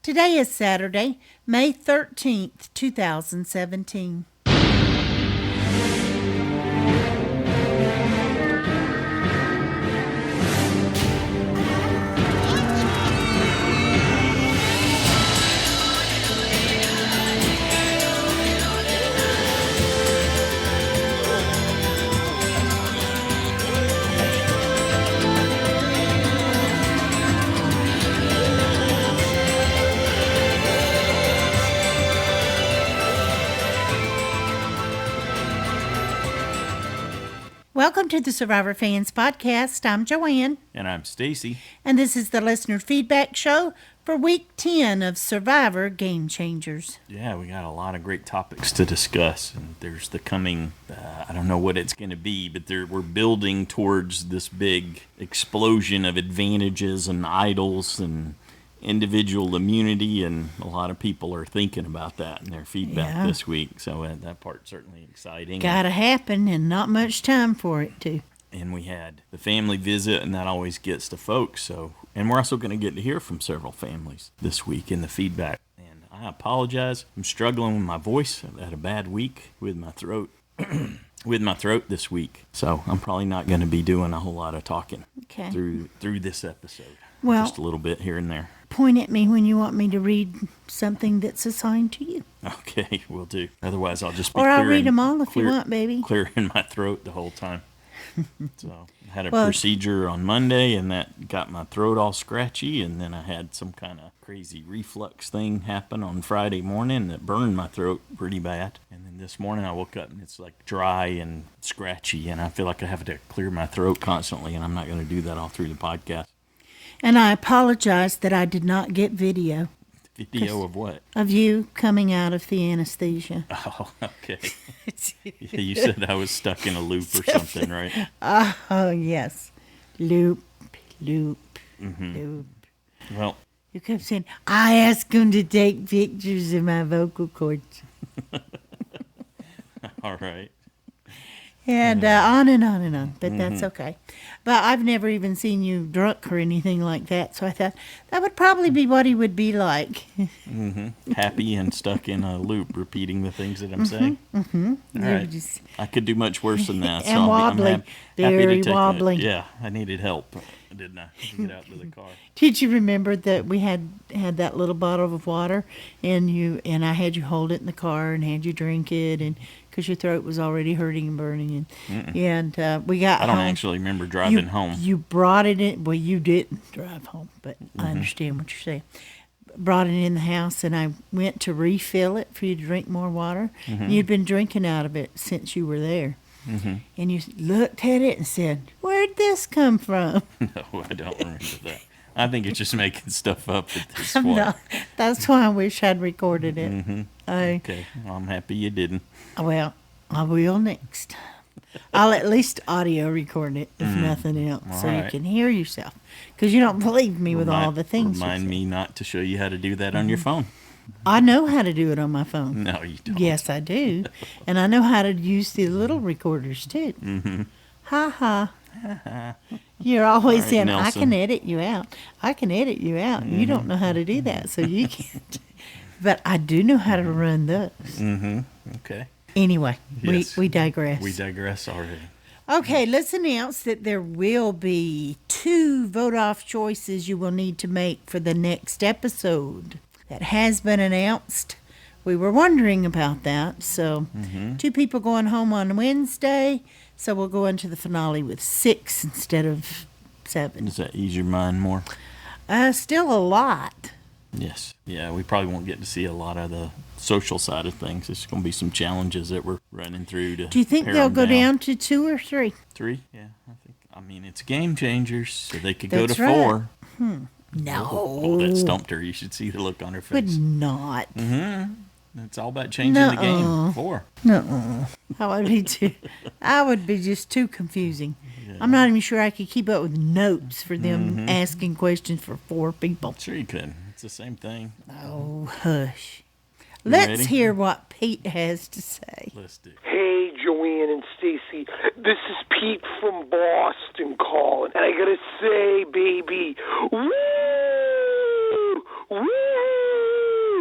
Today is Saturday, May 13th, 2017. Welcome to the Survivor Fans Podcast. I'm Joanne. And I'm Stacy. And this is the listener feedback show for week 10 of Survivor Game Changers. Yeah, we got a lot of great topics to discuss. And there's the coming, I don't know what it's going to be, but we're building towards this big explosion of advantages and idols and individual immunity, and a lot of people are thinking about that in their feedback this week. So that part's certainly exciting. Gotta happen, and not much time for it, too. And we had the family visit, and that always gets to folks. And we're also going to get to hear from several families this week in the feedback. And I apologize. I'm struggling with my voice. I've had a bad week with my throat. This week. So I'm probably not going to be doing a whole lot of talking through this episode. Well, just a little bit here and there. Point at me when you want me to read something that's assigned to you. Okay, will do. Otherwise, I'll just be I'll read them all if you want, baby. Clearing my throat the whole time. So I had a procedure on Monday, and that got my throat all scratchy, and then I had some kind of crazy reflux thing happen on Friday morning that burned my throat pretty bad. And then this morning I woke up and it's like dry and scratchy, and I feel like I have to clear my throat constantly, and I'm not going to do that all through the podcast. And I apologize that I did not get video. Video of what? Of you coming out of the anesthesia. Oh, okay. You said I was stuck in a loop or something, right? Oh, yes. Loop. Well, you kept saying, I asked him to take pictures of my vocal cords. All right. And on and on and on, but that's okay. But I've never even seen you drunk or anything like that, so I thought that would probably be what he would be like. Happy and stuck in a loop, repeating the things that I'm saying. All right. I could do much worse than that. And wobbly, I'm happy to take wobbly. Yeah, I needed help, didn't I, to get out to the car. Did you remember that we had that little bottle of water, and I had you hold it in the car and had you drink it, and because your throat was already hurting and burning, and we got home. I don't actually remember driving home. You brought it in. Well, you didn't drive home, but I understand what you're saying. Brought it in the house, and I went to refill it for you to drink more water. You'd been drinking out of it since you were there. And you looked at it and said, "Where'd this come from?" No, I don't remember that. I think it's just making stuff up at this point. No, that's why I wish I'd recorded it. Okay, well, I'm happy you didn't. Well, I will next. I'll at least audio record it, if nothing else, so you can hear yourself. Because you don't believe me with all the things. Remind me not to show you how to do that on your phone. I know how to do it on my phone. No, you don't. Yes, I do. And I know how to use the little recorders, too. Ha ha. You're always saying, Nelson. I can edit you out. I can edit you out. You don't know how to do that, so you can't. But I do know how to run those. Okay. Anyway, Yes. we digress. We digress already. Okay, let's announce that there will be 2 vote-off choices you will need to make for the next episode. That has been announced. We were wondering about that. So 2 people going home on Wednesday. So we'll go into the finale with 6 instead of 7. Does that ease your mind more? Still a lot. Yes. Yeah, we probably won't get to see a lot of the social side of things. There's going to be some challenges that we're running through to. Do you think pare they'll them go down to 2 or 3? 3? Yeah, I think. I mean, it's Game Changers, so they could That's go to 4. right. No. Oh, that stumped her. You should see the look on her face. Would not. It's all about changing the game. 4. No. I would be just too confusing. Yeah. I'm not even sure I could keep up with notes for them asking questions for 4 people. Sure you could. It's the same thing. Oh, hush. Let's hear what Pete has to say. Let's do. Hey, Joanne and Stacy. This is Pete from Boston calling. And I gotta say, baby, woo! Woo!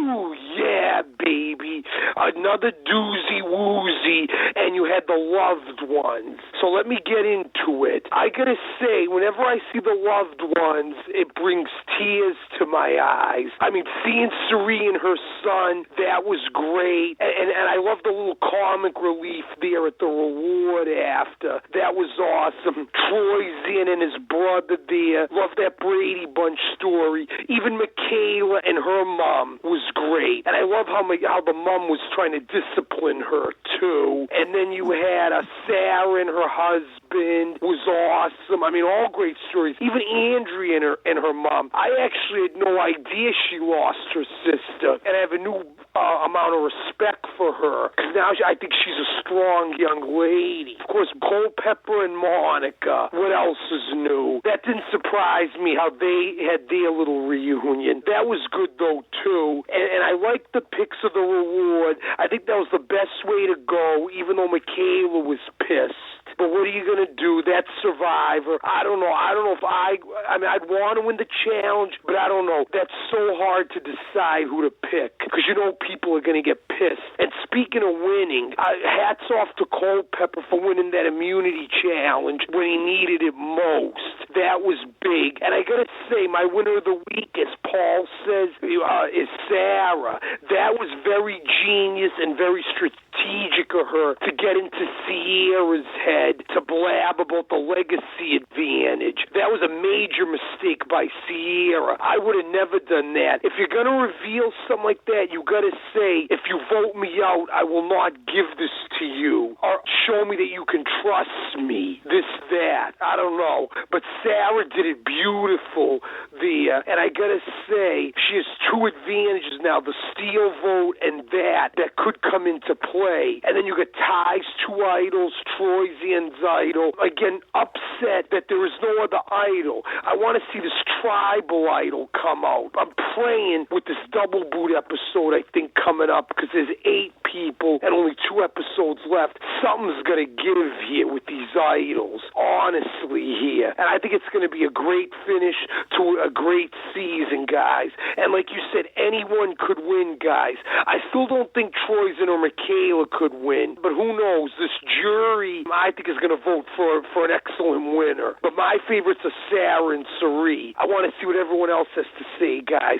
Ooh, yeah, baby. Another doozy woozy, and you had the loved ones. So let me get into it. I gotta say, whenever I see the loved ones, it brings tears to my eyes. I mean, seeing Cerie and her son, that was great. And I love the little comic relief there at the reward after. That was awesome. Troy's in and his brother there. Love that Brady Bunch story. Even Michaela and her mom was great. And I love how the mom was trying to discipline her, too. And then you had Sarah and her husband was awesome. I mean, all great stories. Even Andrea and her mom. I actually had no idea she lost her sister. And I have a new amount of respect for her. Because now I think she's a strong young lady. Of course, Culpepper and Monica. What else is new? That didn't surprise me how they had their little reunion. That was good, though, too. And I liked the picks of the reward. I think that was the best way to go, even though Michaela was pissed. But what are you going to do? That's Survivor. I don't know. I don't know if I mean, I'd want to win the challenge, but I don't know. That's so hard to decide who to pick because you know people are going to get pissed. And speaking of winning, hats off to Culpepper for winning that immunity challenge when he needed it most. That was big. And I got to say, my winner of the week, as Paul says, is Sarah. That was very genius and very strategic of her to get into Sierra's head to blab about the legacy advantage. That was a major mistake by Sierra. I would have never done that. If you're going to reveal something like that, you got to say, if you vote me out, I will not give this to you. Or show me that you can trust me. This, that. I don't know. But Sarah did it beautiful there. And I got to say, she has two advantages now, the steel vote and that could come into play. And then you got Ty's two idols, Troy's idol. Again, upset that there is no other idol. I want to see this tribal idol come out. I'm praying with this double boot episode, I think, coming up, because there's 8 people and only 2 episodes left. Something's going to give here with these idols, honestly, here. And I think it's going to be a great finish to a great season, guys. And like you said, anyone could win, guys. I still don't think Troy's or Michaela could win, but who knows? This jury, I think, is going to vote for an excellent winner. But my favorites are Sarah and Cerie. I want to see what everyone else has to say, guys.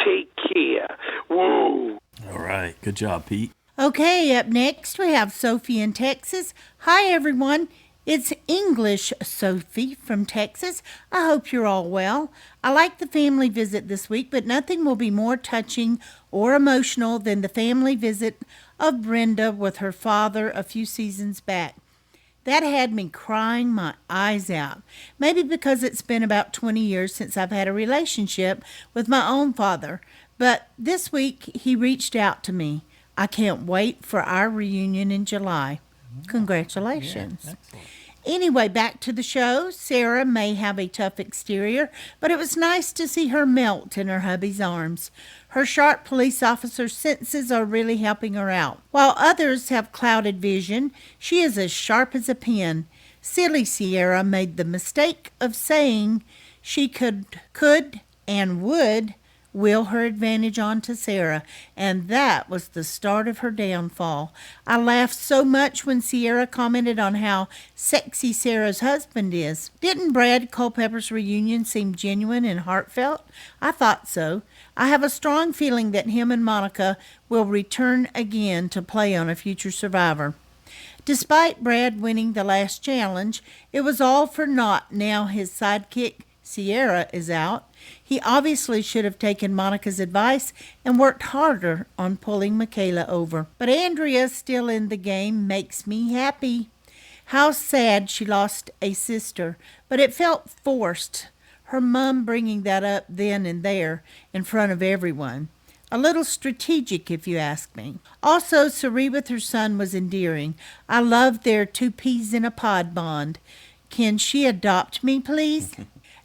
Take care. Woo. All right. Good job, Pete. Okay, up next we have Sophie in Texas. Hi, everyone. It's English Sophie from Texas. I hope you're all well. I like the family visit this week, but nothing will be more touching or emotional than the family visit of Brenda with her father a few seasons back. That had me crying my eyes out. Maybe because it's been about 20 years since I've had a relationship with my own father. But this week he reached out to me. I can't wait for our reunion in July. Congratulations. Yeah, excellent. Anyway, back to the show. Sarah may have a tough exterior, but it was nice to see her melt in her hubby's arms. Her sharp police officer senses are really helping her out. While others have clouded vision, she is as sharp as a pin. Silly Sierra made the mistake of saying she could and would will her advantage on to Sarah, and that was the start of her downfall. I laughed so much when Sierra commented on how sexy Sarah's husband is. Didn't Brad Culpepper's reunion seem genuine and heartfelt? I thought so. I have a strong feeling that him and Monica will return again to play on a future Survivor. Despite Brad winning the last challenge, it was all for naught now his sidekick, Sierra, is out. He obviously should have taken Monica's advice and worked harder on pulling Michaela over. But Andrea, still in the game, makes me happy. How sad she lost a sister, but it felt forced. Her mom bringing that up then and there in front of everyone. A little strategic, if you ask me. Also, Cerie with her son was endearing. I loved their 2 peas in a pod bond. Can she adopt me, please?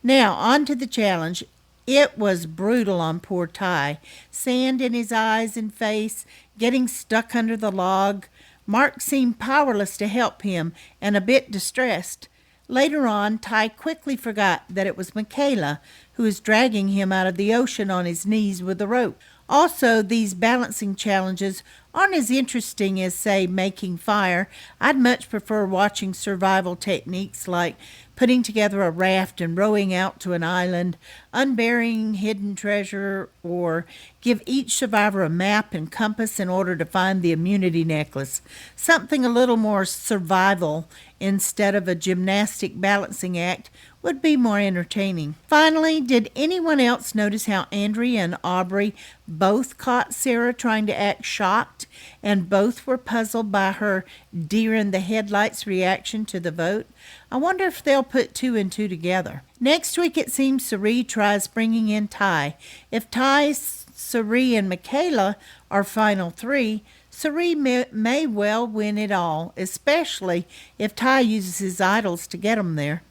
Now, on to the challenge. It was brutal on poor Ty. Sand in his eyes and face, getting stuck under the log. Mark seemed powerless to help him and a bit distressed. Later on, Ty quickly forgot that it was Michaela who was dragging him out of the ocean on his knees with a rope. Also, these balancing challenges aren't as interesting as, say, making fire. I'd much prefer watching survival techniques like putting together a raft and rowing out to an island, unburying hidden treasure, or give each survivor a map and compass in order to find the immunity necklace. Something a little more survival instead of a gymnastic balancing act would be more entertaining. Finally, did anyone else notice how Andrea and Aubrey both caught Sarah trying to act shocked, and both were puzzled by her deer-in-the-headlights reaction to the vote? I wonder if they'll put two and two together. Next week, it seems Sari tries bringing in Ty. If Ty, Sari, and Michaela are final three, Sari may well win it all, especially if Ty uses his idols to get him there.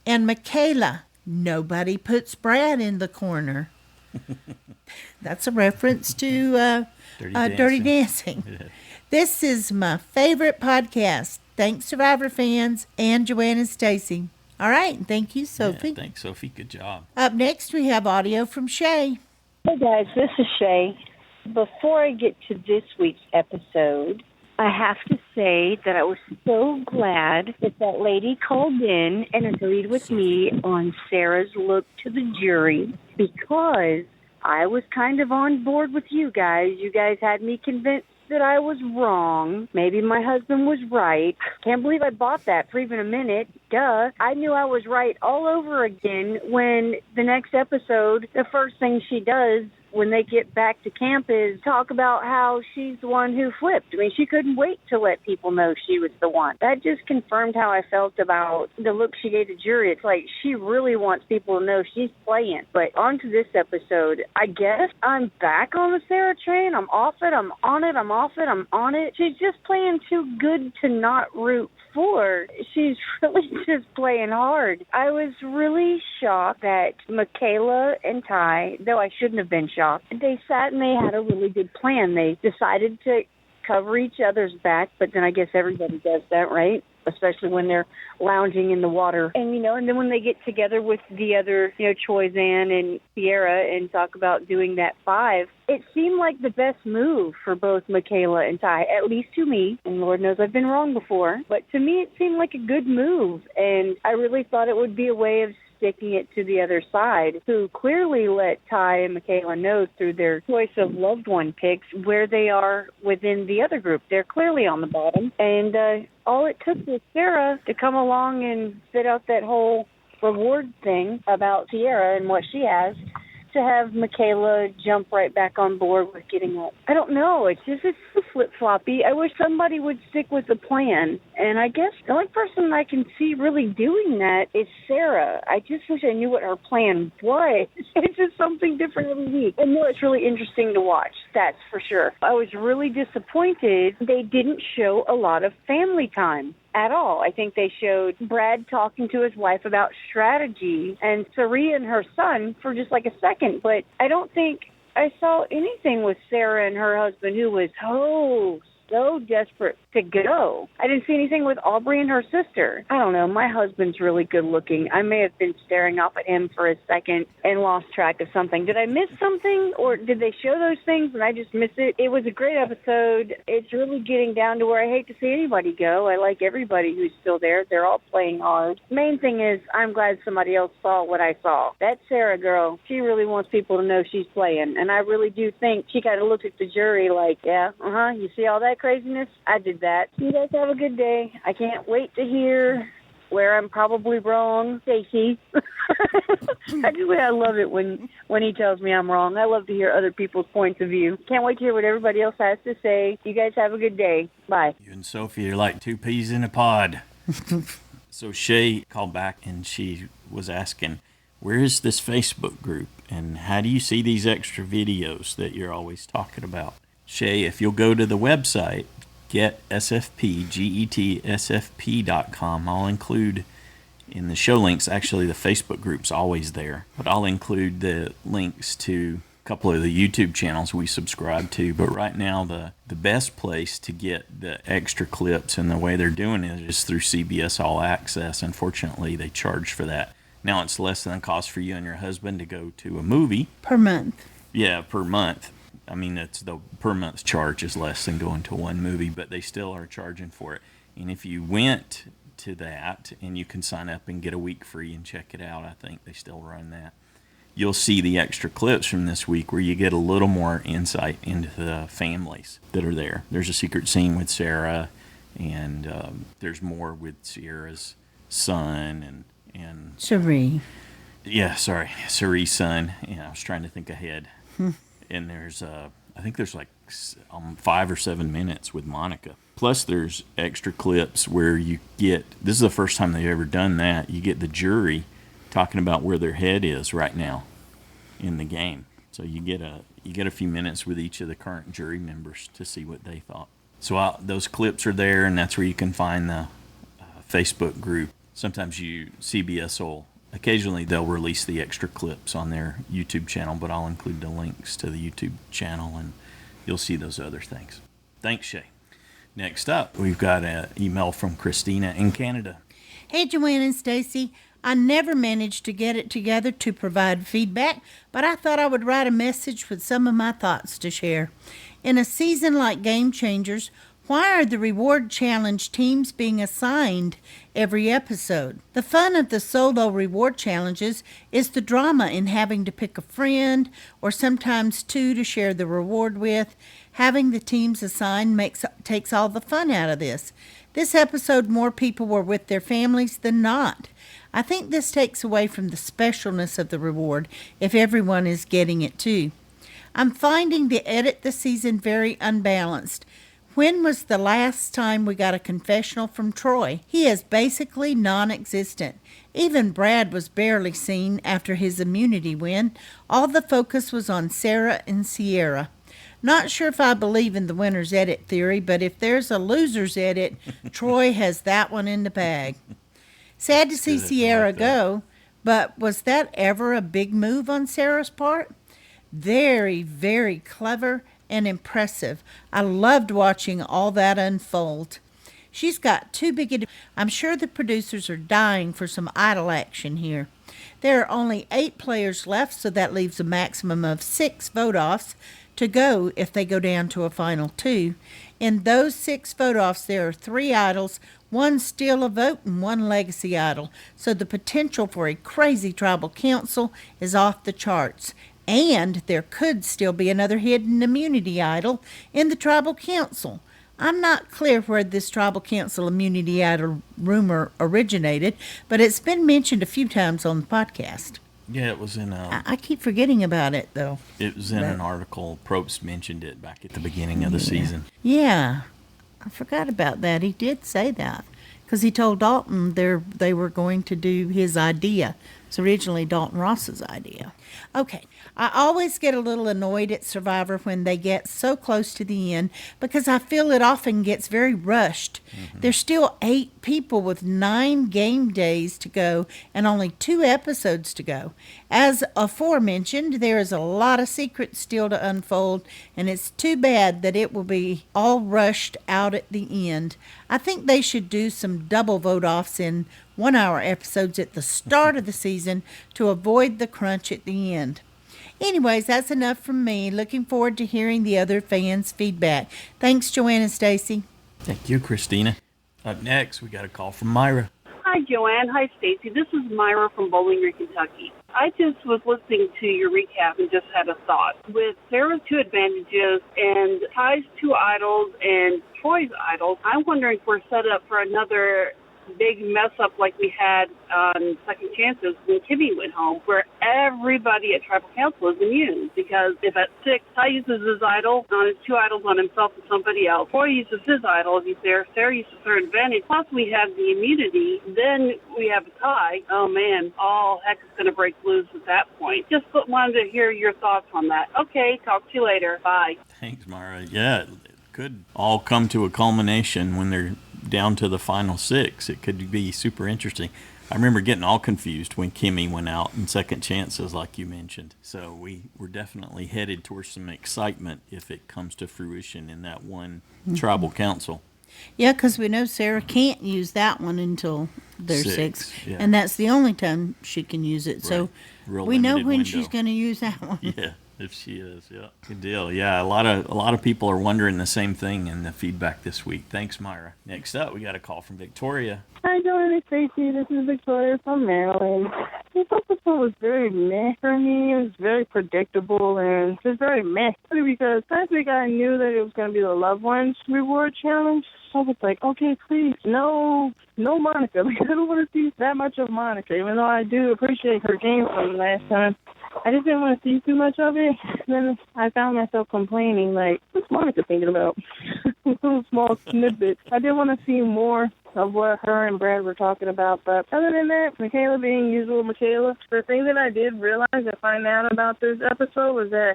And Michaela, nobody puts Brad in the corner. That's a reference to Dirty Dancing. Yeah. This is my favorite podcast. Thanks, Survivor fans, and Joanne and Stacy. All right, thank you, Sophie. Yeah, thanks, Sophie. Good job. Up next, we have audio from Shea. Hey, guys, this is Shea. Before I get to this week's episode, I have to say that I was so glad that lady called in and agreed with me on Sarah's look to the jury, because I was kind of on board with you guys. You guys had me convinced that I was wrong. Maybe my husband was right. Can't believe I bought that for even a minute. Duh. I knew I was right all over again when the next episode, the first thing she does when they get back to camp is talk about how she's the one who flipped. I mean, she couldn't wait to let people know she was the one. That just confirmed how I felt about the look she gave the jury. It's like she really wants people to know she's playing. But on to this episode, I guess I'm back on the Sarah train. I'm off it. I'm on it. I'm off it. I'm on it. She's just playing too good to not root for. She's really just playing hard. I was really shocked that Michaela and Ty, though I shouldn't have been shocked, they sat and they had a really good plan. They decided to cover each other's back, but then I guess everybody does that, right? Especially when they're lounging in the water. And, and then when they get together with the other, Choyzanne and Sierra and talk about doing that 5, it seemed like the best move for both Michaela and Ty, at least to me. And Lord knows I've been wrong before. But to me, it seemed like a good move. And I really thought it would be a way of sticking it to the other side, who clearly let Ty and Michaela know through their choice of loved one picks where they are within the other group. They're clearly on the bottom. And all it took was Sarah to come along and spit out that whole reward thing about Sierra and what she has, to have Michaela jump right back on board with getting up. I don't know. It's so flip-floppy. I wish somebody would stick with the plan. And I guess the only person I can see really doing that is Sarah. I just wish I knew what her plan was. It's just something different every week. And no, it's really interesting to watch. That's for sure. I was really disappointed they didn't show a lot of family time at all. I think they showed Brad talking to his wife about strategy and Sari and her son for just like a second, but I don't think I saw anything with Sarah and her husband, who was so desperate to go. I didn't see anything with Aubrey and her sister. I don't know. My husband's really good looking. I may have been staring off at him for a second and lost track of something. Did I miss something, or did they show those things and I just missed it? It was a great episode. It's really getting down to where I hate to see anybody go. I like everybody who's still there. They're all playing hard. Main thing is I'm glad somebody else saw what I saw. That Sarah girl, she really wants people to know she's playing, and I really do think she kind of looked at the jury like, yeah, you see all that craziness? I did that. You guys have a good day. I can't wait to hear where I'm probably wrong, Stacy. I love it when he tells me I'm wrong. I love to hear other people's points of view. Can't wait to hear what everybody else has to say. You guys have a good day. Bye. You and Sophie are like two peas in a pod. So Shea called back and she was asking, where is this Facebook group and how do you see these extra videos that you're always talking about? Shea, if you'll go to the website, getsfp.com, I'll include in the show links, actually the Facebook group's always there, but I'll include the links to a couple of the YouTube channels we subscribe to. But right now, the best place to get the extra clips and the way they're doing it is through CBS All Access. Unfortunately, they charge for that. Now it's less than the cost for you and your husband to go to a movie. Per month. Yeah, per month. I mean, it's the per month charge is less than going to one movie, but they still are charging for it. And if you went to that, and you can sign up and get a week free and check it out, I think they still run that. You'll see the extra clips from this week where you get a little more insight into the families that are there. There's a secret scene with Sarah, and there's more with Sierra's son and Cherie. Yeah, sorry, Cerie's son. Yeah, I was trying to think ahead. And there's, I think there's like 5 or 7 minutes with Monica. Plus, there's extra clips where you get, this is the first time they've ever done that, you get the jury talking about where their head is right now in the game. So you get a few minutes with each of the current jury members to see what they thought. So those clips are there, and that's where you can find the Facebook group. Sometimes CBS will, occasionally they'll release the extra clips on their YouTube channel, but I'll include the links to the YouTube channel, and you'll see those other things. Thanks, Shay. Next up, we've got an email from Christina in Canada. Hey, Joanne and Stacy. I never managed to get it together to provide feedback, but I thought I would write a message with some of my thoughts to share. In a season like Game Changers, why are the reward challenge teams being assigned every episode? The fun of the solo reward challenges is the drama in having to pick a friend or sometimes two to share the reward with. Having the teams assigned takes all the fun out of this. This episode, more people were with their families than not. I think this takes away from the specialness of the reward if everyone is getting it too. I'm finding the edit this season very unbalanced. When was the last time we got a confessional from Troy? He is basically non-existent. Even Brad was barely seen after his immunity win. All the focus was on Sarah and Sierra. Not sure if I believe in the winner's edit theory, but if there's a loser's edit, Troy has that one in the bag. Sad to see Sierra go, but was that ever a big move on Sarah's part? Very, very clever and impressive. I loved watching all that unfold. She's got too big I'm sure the producers are dying for some idol action here. There are only 8 players left, so that leaves a maximum of 6 vote-offs to go if they go down to a final 2. In those 6 vote-offs, there are 3 idols, 1 steal a vote, and 1 legacy idol. So the potential for a crazy tribal council is off the charts. And there could still be another hidden immunity idol in the tribal council. I'm not clear where this tribal council immunity idol rumor originated, but it's been mentioned a few times on the podcast. Yeah, it was in I keep forgetting about it, though. It was in an article. Probst mentioned it back at the beginning of the season. Yeah, I forgot about that. He did say that because he told Dalton they were going to do his idea. It's originally Dalton Ross's idea. Okay, I always get a little annoyed at Survivor when they get so close to the end because I feel it often gets very rushed. There's still 8 people with 9 game days to go and only 2 episodes to go. As aforementioned, there is a lot of secrets still to unfold, and it's too bad that it will be all rushed out at the end. I think they should do some double vote-offs in 1-hour episodes at the start of the season to avoid the crunch at the end. Anyways, that's enough from me. Looking forward to hearing the other fans' feedback. Thanks, Joanne and Stacy. Thank you, Christina. Up next, we got a call from Myra. Hi, Joanne. Hi, Stacy. This is Myra from Bowling Green, Kentucky. I just was listening to your recap and just had a thought. With Sarah's 2 advantages and Ty's 2 idols and Troy's idols, I'm wondering if we're set up for another big mess up like we had on Second Chances when Kimmy went home, where everybody at Tribal Council is immune. Because if at 6, Ty uses his idol on his 2 idols on himself and somebody else, Troy uses his idol if he's there, Sarah uses her advantage, plus we have the immunity, then we have a tie. Oh man, all heck is going to break loose at that point. Just wanted to hear your thoughts on that. Okay, talk to you later. Bye. Thanks, Myra. Yeah, it could all come to a culmination when they're down to the final 6. It could be super interesting. I remember getting all confused when Kimmy went out in Second Chances, like you mentioned. So we're definitely headed towards some excitement if it comes to fruition in that one tribal council. Yeah, because we know Sarah can't use that one until they're 6. Yeah. And that's the only time she can use it. So Real we know limited when window. she's going to use that one. Yeah. If she is, yeah. Good deal. Yeah, a lot of people are wondering the same thing in the feedback this week. Thanks, Myra. Next up, we got a call from Victoria. Hi, Joanne and Stacey. This is Victoria from Maryland. This episode was very meh for me. It was very predictable and just very meh because last week I knew that it was going to be the loved ones reward challenge. So I was like, okay, please, no Monica, because I don't want to see that much of Monica, even though I do appreciate her game from the last time. I just didn't want to see too much of it. Then I found myself complaining, like, what's Monica thinking about? Little small snippets. I did want to see more of what her and Brad were talking about. But other than that, Michaela being usual Michaela, the thing that I did realize and find out about this episode was that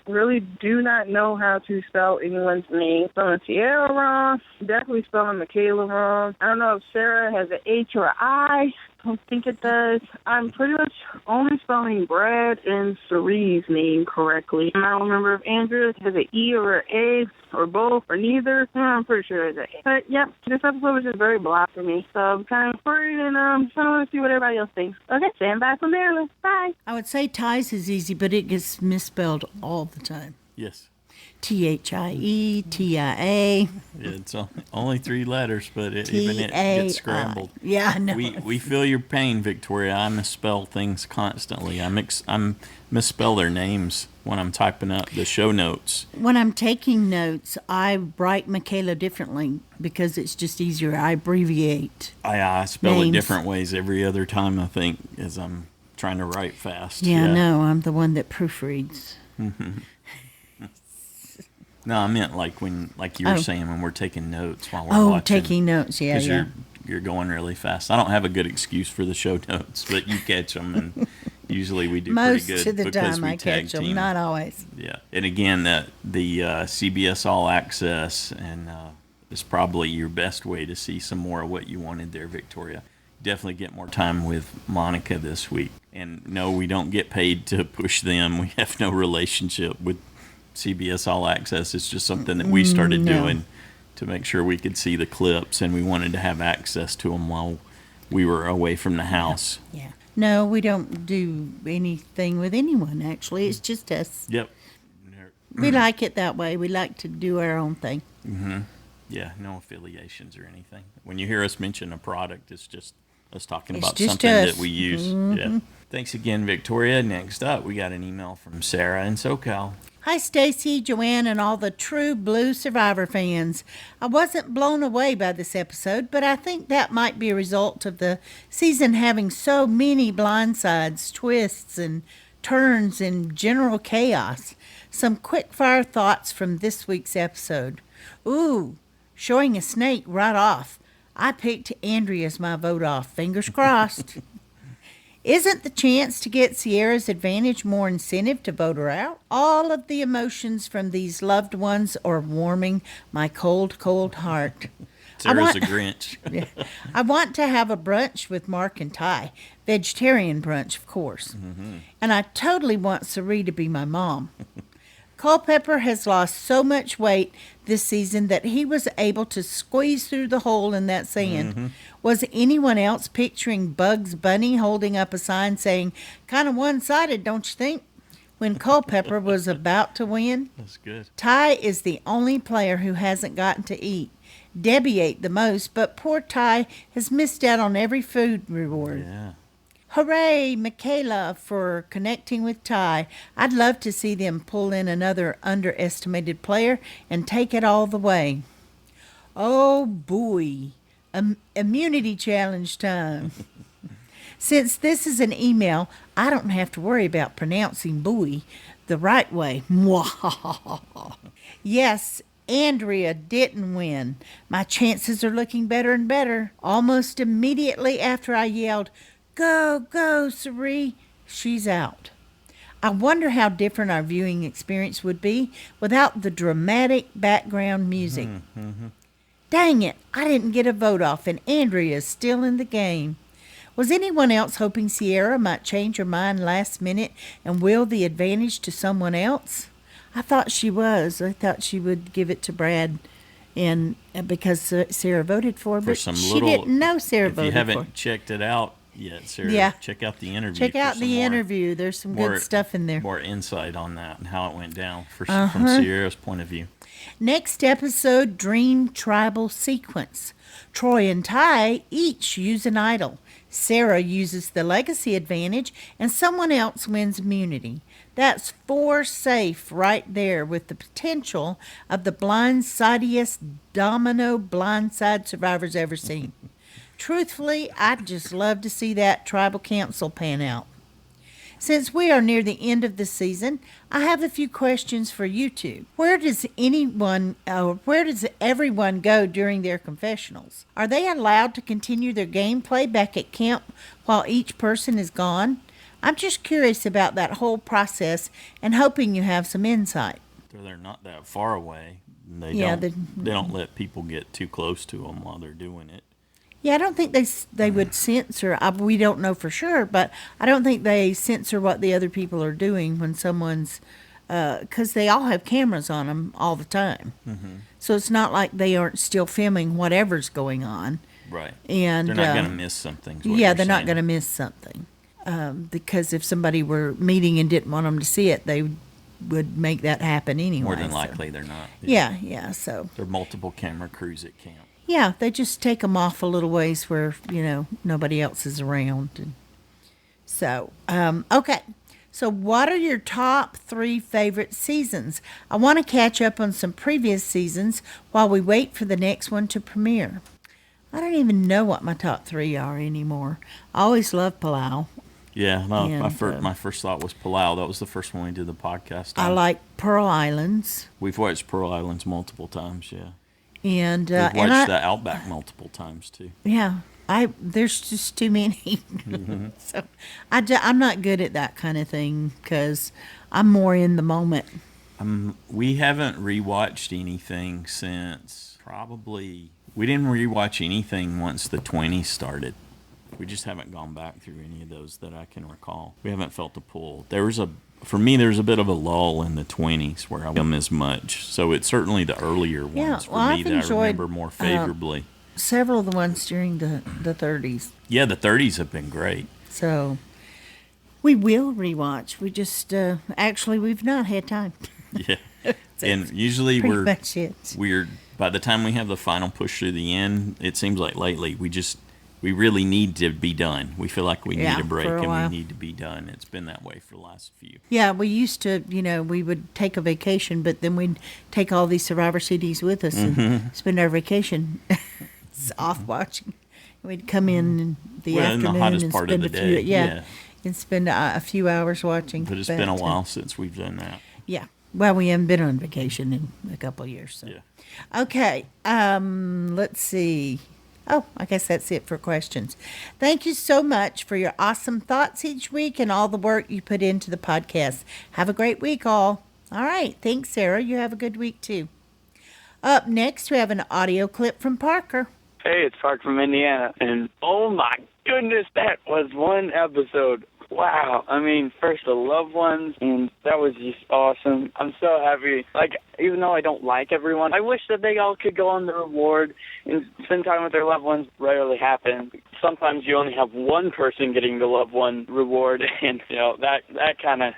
I really do not know how to spell anyone's name. Spelling Sierra wrong, definitely spelling Michaela wrong. I don't know if Sarah has an H or an I. I don't think it does. I'm pretty much only spelling Brad and Cerie's name correctly. I don't remember if Andrea has an E or an A or both or neither. I'm pretty sure it's an A. But, yep, this episode was just very blah for me. So I'm kind of worried and I want to see what everybody else thinks. Okay, stand by from Maryland. Bye. I would say Ties is easy, but it gets misspelled all the time. Yes. T-H-I-E, T-I-A. It's only 3 letters, but even it gets scrambled. Yeah, I know. We feel your pain, Victoria. I misspell things constantly. I misspell their names when I'm typing up the show notes. When I'm taking notes, I write Michaela differently because it's just easier. I abbreviate. I spell names. it different ways every other time, I think, as I'm trying to write fast. Yeah, no, I'm the one that proofreads. No, I meant like you were saying when we're taking notes while we're watching. Oh, taking notes, yeah. You're going really fast. I don't have a good excuse for the show notes, but you catch them, and usually we do Most pretty good of the because time we I tag catch them, team. not always. Yeah, and again, the CBS All Access and is probably your best way to see some more of what you wanted there, Victoria. Definitely get more time with Monica this week. And no, we don't get paid to push them. We have no relationship with CBS All Access. It's just something that we started doing to make sure we could see the clips, and we wanted to have access to them while we were away from the house. Yeah. No, we don't do anything with anyone, actually. It's just us. Yep. We like it that way. We like to do our own thing. Mm-hmm. Yeah, no affiliations or anything. When you hear us mention a product, it's just us talking about something that we use. Mm-hmm. Yeah. Thanks again, Victoria. Next up, we got an email from Sarah in SoCal. Hi, Stacy, Joanne, and all the true Blue Survivor fans. I wasn't blown away by this episode, but I think that might be a result of the season having so many blindsides, twists, and turns and general chaos. Some quick-fire thoughts from this week's episode. Ooh, showing a snake right off. I picked Andrea as my vote off. Fingers crossed. Isn't the chance to get Sierra's advantage more incentive to vote her out? All of the emotions from these loved ones are warming my cold, cold heart. Sarah's a Grinch. Yeah, I want to have a brunch with Mark and Ty. Vegetarian brunch, of course. Mm-hmm. And I totally want Cerie to be my mom. Culpepper has lost so much weight this season that he was able to squeeze through the hole in that sand. Mm-hmm. Was anyone else picturing Bugs Bunny holding up a sign saying, kind of one-sided, don't you think? When Culpepper was about to win? That's good. Ty is the only player who hasn't gotten to eat. Debbie ate the most, but poor Ty has missed out on every food reward. Yeah. Hooray, Michaela, for connecting with Ty. I'd love to see them pull in another underestimated player and take it all the way. Oh, boy. Immunity challenge time. Since this is an email, I don't have to worry about pronouncing buoy the right way. Yes, Andrea didn't win. My chances are looking better and better. Almost immediately after I yelled, "Go, go, Cerie," she's out. I wonder how different our viewing experience would be without the dramatic background music. Mm-hmm. Dang it, I didn't get a vote off, and Andrea's still in the game. Was anyone else hoping Sierra might change her mind last minute and will the advantage to someone else? I thought she was. I thought she would give it to Brad, and because Sarah voted for her, but she didn't know Sarah voted for her. If you haven't checked it out, yet, Sarah. Yeah. Check out the interview. Check out the interview. There's some good stuff in there. More insight on that and how it went down from Sierra's point of view. Next episode, Dream Tribal Sequence. Troy and Ty each use an idol. Sarah uses the legacy advantage, and someone else wins immunity. That's 4 safe right there, with the potential of the blindsidiest domino blindside survivors ever seen. Truthfully, I'd just love to see that tribal council pan out. Since we are near the end of the season, I have a few questions for you two. Where does everyone go during their confessionals? Are they allowed to continue their gameplay back at camp while each person is gone? I'm just curious about that whole process and hoping you have some insight. They're not that far away. They don't let people get too close to them while they're doing it. Yeah, I don't think they would censor. We don't know for sure, but I don't think they censor what the other people are doing when someone's, because they all have cameras on them all the time. Mm-hmm. So it's not like they aren't still filming whatever's going on. Right. And they're not going to miss something. They're not going to miss something. Because if somebody were meeting and didn't want them to see it, they would make that happen anyway. More than likely they're not. Yeah, so. There are multiple camera crews at camp. Yeah, they just take them off a little ways where, nobody else is around. And so, okay. So what are your top 3 favorite seasons? I want to catch up on some previous seasons while we wait for the next one to premiere. I don't even know what my top 3 are anymore. I always loved Palau. Yeah, no, my first thought was Palau. That was the first one we did the podcast on. I like Pearl Islands. We've watched Pearl Islands multiple times, yeah. And we've watched the Outback multiple times too. Yeah, there's just too many. Mm-hmm. So I'm not good at that kind of thing because I'm more in the moment. We haven't rewatched anything since we didn't rewatch anything once the 20s started. We just haven't gone back through any of those that I can recall. We haven't felt a pull. For me, there's a bit of a lull in the 20s where I don't as much. So it's certainly the earlier ones for me that I remember more favorably. Several of the ones during the 30s. Yeah, the 30s have been great. So we will rewatch. We just, we've not had time. Yeah. And usually we're, by the time we have the final push through the end, it seems like lately we really need to be done. We feel like we need a break and we need to be done. It's been that way for the last few. Yeah, we used to, we would take a vacation, but then we'd take all these Survivor CDs with us and spend our vacation off watching. We'd come in the afternoon and spend and spend a few hours watching. But it's been a while since we've done that. Yeah. Well, we haven't been on vacation in a couple of years. So. Yeah. Okay. Let's see. Oh, I guess that's it for questions. Thank you so much for your awesome thoughts each week and all the work you put into the podcast. Have a great week, all. All right. Thanks, Sarah. You have a good week, too. Up next, we have an audio clip from Parker. Hey, it's Parker from Indiana. And oh, my goodness, that was one episode. Wow. I mean, first the loved ones, and that was just awesome. I'm so happy. Even though I don't like everyone, I wish that they all could go on the reward and spend time with their loved ones. Rarely happen. Sometimes you only have one person getting the loved one reward, and that kind of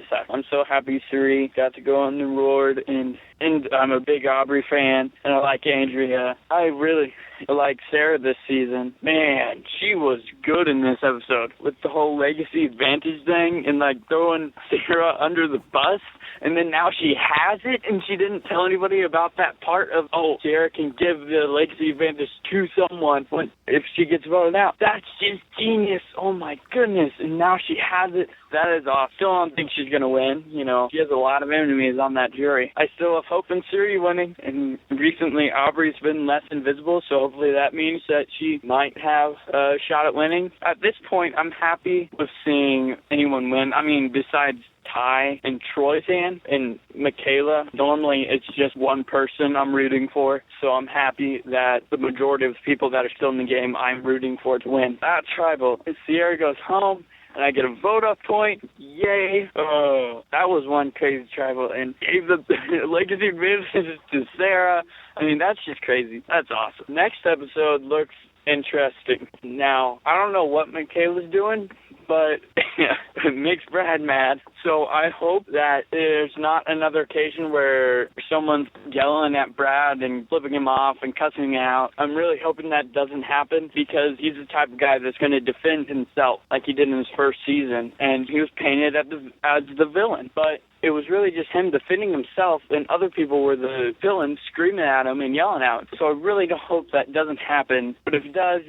sucks. I'm so happy Suri got to go on the reward, and I'm a big Aubrey fan, and I like Andrea. I really like Sarah this season. Man, she was good in this episode with the whole legacy advantage thing and throwing Sarah under the bus. And then now she has it, and she didn't tell anybody about that part of, Sarah can give the legacy advantage to someone if she gets voted out. That's just genius. Oh, my goodness. And now she has it. That is awesome. Still don't think she's going to win. She has a lot of enemies on that jury. I still have hope in Suri winning. And recently, Aubrey's been less invisible, so hopefully that means that she might have a shot at winning. At this point, I'm happy with seeing anyone win. I mean, besides Ty and Troy's hand and Michaela. Normally it's just one person I'm rooting for, so I'm happy that the majority of the people that are still in the game I'm rooting for to win. That tribal, if Sierra goes home and I get a vote-up point, yay. Oh, that was one crazy tribal, and gave the legacy advantages to Sarah. I mean, that's just crazy. That's awesome. Next episode looks interesting. Now, I don't know what Michaela's doing, but it makes Brad mad. So I hope that there's not another occasion where someone's yelling at Brad and flipping him off and cussing him out. I'm really hoping that doesn't happen because he's the type of guy that's going to defend himself like he did in his first season, and he was painted as the villain. But it was really just him defending himself, and other people were the villains screaming at him and yelling at him. So I really hope that doesn't happen. But if it does,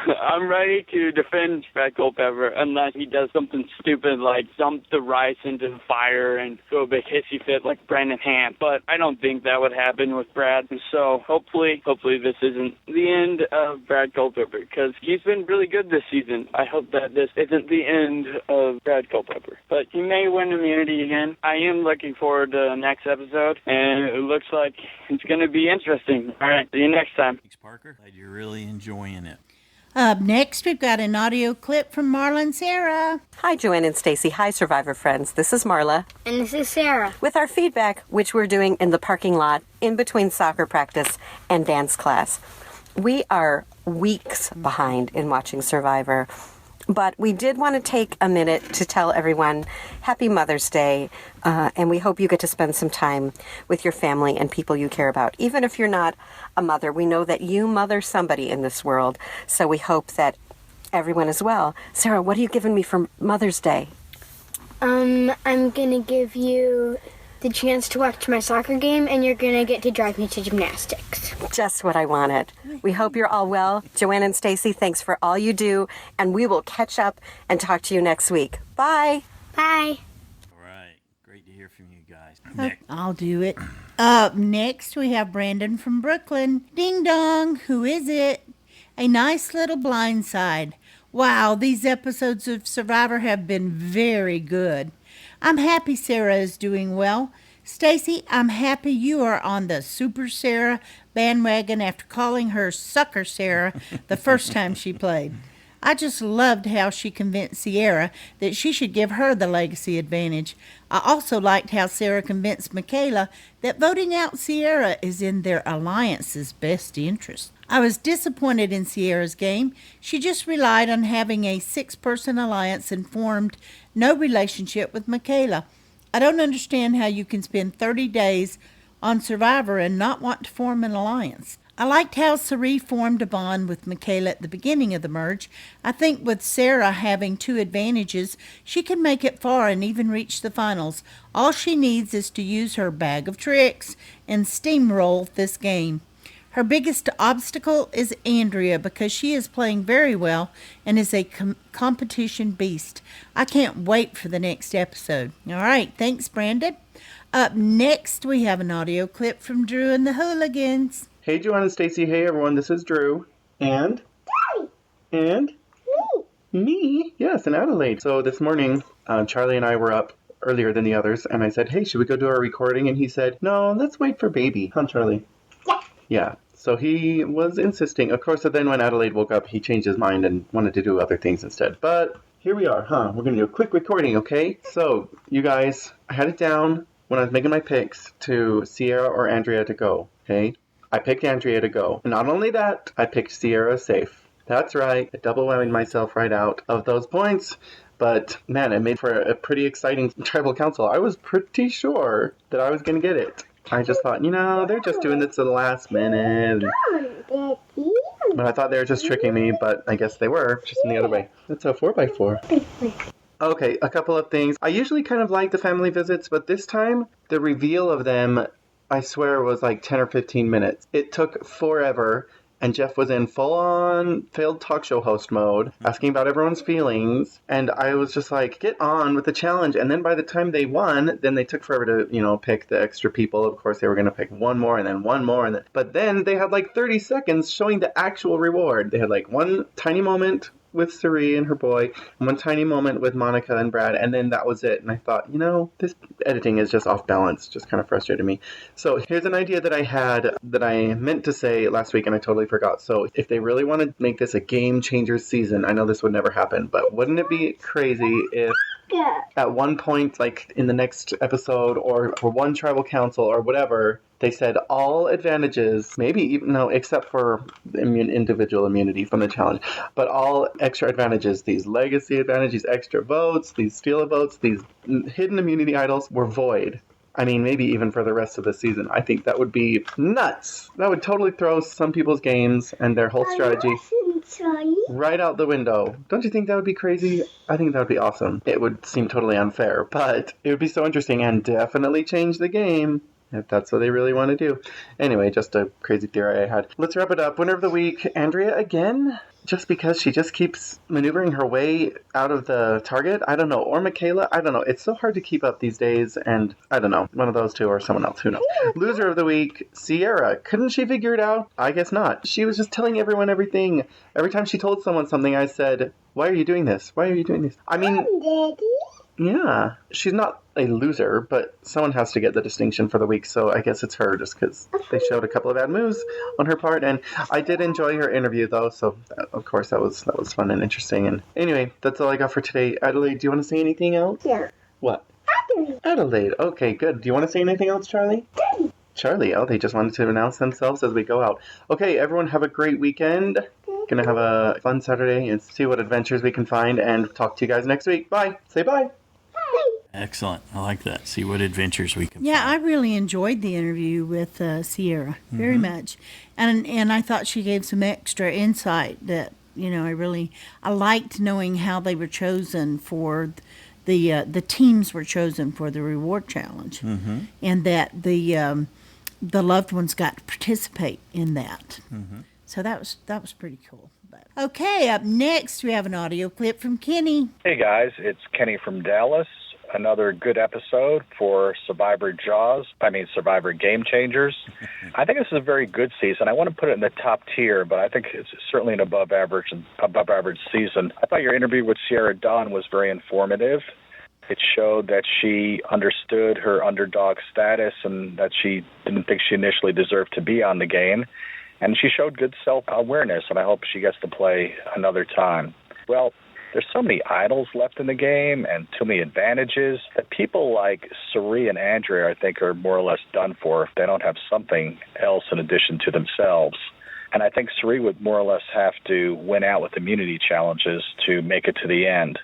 I'm ready to defend Brad Culpepper unless he does something stupid like dump the rice into the fire and go a big hissy fit like Brandon Ham. But I don't think that would happen with Brad. So hopefully this isn't the end of Brad Culpepper because he's been really good this season. I hope that this isn't the end of Brad Culpepper. But he may win immunity again. I am looking forward to the next episode, and it looks like it's going to be interesting. All right, see you next time. Thanks, Parker. Glad you're really enjoying it. Up next, we've got an audio clip from Marla-n-Sarah. Hi, Joanne and Stacy. Hi, Survivor friends. This is Marla. And this is Sarah. With our feedback, which we're doing in the parking lot in between soccer practice and dance class. We are weeks behind in watching Survivor, but we did want to take a minute to tell everyone Happy Mother's Day, and we hope you get to spend some time with your family and people you care about. Even if you're not a mother, we know that you mother somebody in this world, so we hope that everyone is well. Sarah, what are you giving me for Mother's Day? I'm going to give you the chance to watch my soccer game, and you're going to get to drive me to gymnastics. Just what I wanted. We hope you're all well. Joanne and Stacy, thanks for all you do, and we will catch up and talk to you next week. Bye. Bye. All right. Great to hear from you guys. I'll do it. Up next, we have Brandon from Brooklyn. Ding dong. Who is it? A nice little blindside. Wow, these episodes of Survivor have been very good. I'm happy Sarah is doing well. Stacy, I'm happy you are on the Super Sarah bandwagon after calling her Sucker Sarah the first time she played. I just loved how she convinced Sierra that she should give her the legacy advantage. I also liked how Sarah convinced Michaela that voting out Sierra is in their alliance's best interest. I was disappointed in Sierra's game. She just relied on having a 6-person alliance and formed no relationship with Michaela. I don't understand how you can spend 30 days on Survivor and not want to form an alliance. I liked how Sari formed a bond with Michaela at the beginning of the merge. I think with Sarah having 2 advantages, she can make it far and even reach the finals. All she needs is to use her bag of tricks and steamroll this game. Her biggest obstacle is Andrea because she is playing very well and is a competition beast. I can't wait for the next episode. All right, thanks, Brandon. Up next, we have an audio clip from Drew and the Hooligans. Hey, Joanne and Stacy. Hey, everyone. This is Drew. And? And? Me? Yes, in Adelaide. So this morning, Charlie and I were up earlier than the others, and I said, hey, should we go do our recording? And he said, no, let's wait for baby. Huh, Charlie? Yeah. So he was insisting. Of course, then when Adelaide woke up, he changed his mind and wanted to do other things instead. But here we are, huh? We're going to do a quick recording, okay? So, you guys, I had it down when I was making my picks to Sierra or Andrea to go, okay? I picked Andrea to go. And not only that, I picked Sierra safe. That's right. I double whammied myself right out of those points. But, man, it made for a pretty exciting tribal council. I was pretty sure that I was going to get it. I just thought, they're just doing this to the last minute. But I thought they were just tricking me, but I guess they were, just in the other way. That's a 4x4. Okay, a couple of things. I usually kind of like the family visits, but this time, the reveal of them, I swear, was like 10 or 15 minutes. It took forever, and Jeff was in full-on failed talk show host mode, asking about everyone's feelings, and I was just like, get on with the challenge. And then by the time they won, then they took forever to, pick the extra people. Of course, they were going to pick one more, and then one more, but then they had like 30 seconds showing the actual reward. They had like one tiny moment with Sari and her boy, and one tiny moment with Monica and Brad, and then that was it. And I thought, this editing is just off balance, just kind of frustrated me. So here's an idea that I had that I meant to say last week and I totally forgot. So if they really want to make this a game changer season, I know this would never happen, but wouldn't it be crazy if at one point, like in the next episode, or for one tribal council or whatever, they said all advantages, maybe even, no, except for individual immunity from the challenge, but all extra advantages, these legacy advantages, these extra votes, these steal votes, these hidden immunity idols were void. I mean, maybe even for the rest of the season. I think that would be nuts. That would totally throw some people's games and their whole strategy right out the window. Don't you think that would be crazy? I think that would be awesome. It would seem totally unfair, but it would be so interesting and definitely change the game if that's what they really want to do. Anyway, just a crazy theory I had. Let's wrap it up. Winner of the week, Andrea again? Just because she just keeps maneuvering her way out of the target? I don't know. Or Michaela? I don't know. It's so hard to keep up these days, and I don't know. One of those two or someone else. Who knows? Loser of the week, Sierra. Couldn't she figure it out? I guess not. She was just telling everyone everything. Every time she told someone something, I said, why are you doing this? Why are you doing this? I mean... Daddy? Yeah. She's not a loser, but someone has to get the distinction for the week, so I guess it's her, just because they showed a couple of bad moves on her part, and I did enjoy her interview, though, so of course that was fun and interesting. And anyway, that's all I got for today. Adelaide, do you want to say anything else? Yeah. What? Adelaide. Okay, good. Do you want to say anything else, Charlie? Charlie, oh, they just wanted to announce themselves as we go out. Okay, everyone have a great weekend. Gonna have a fun Saturday and see what adventures we can find, and talk to you guys next week. Bye. Say bye. Excellent. I like that. See what adventures we can find. I really enjoyed the interview with Sierra very much. And I thought she gave some extra insight that, I liked knowing how they were chosen for the teams were chosen for the reward challenge. And that the loved ones got to participate in that. So that was pretty cool. Okay, up next we have an audio clip from Kenny. Hey guys, it's Kenny from Dallas. Another good episode for Survivor Game Changers. I think this is a very good season. I want to put it in the top tier, but I think it's certainly an above average season. I thought your interview with Sierra Dawn was very informative. It showed that she understood her underdog status and that she didn't think she initially deserved to be on the game. And she showed good self-awareness, and I hope she gets to play another time. Well, there's so many idols left in the game and too many advantages that people like Sari and Andrea, I think, are more or less done for if they don't have something else in addition to themselves. And I think Sari would more or less have to win out with immunity challenges to make it to the end.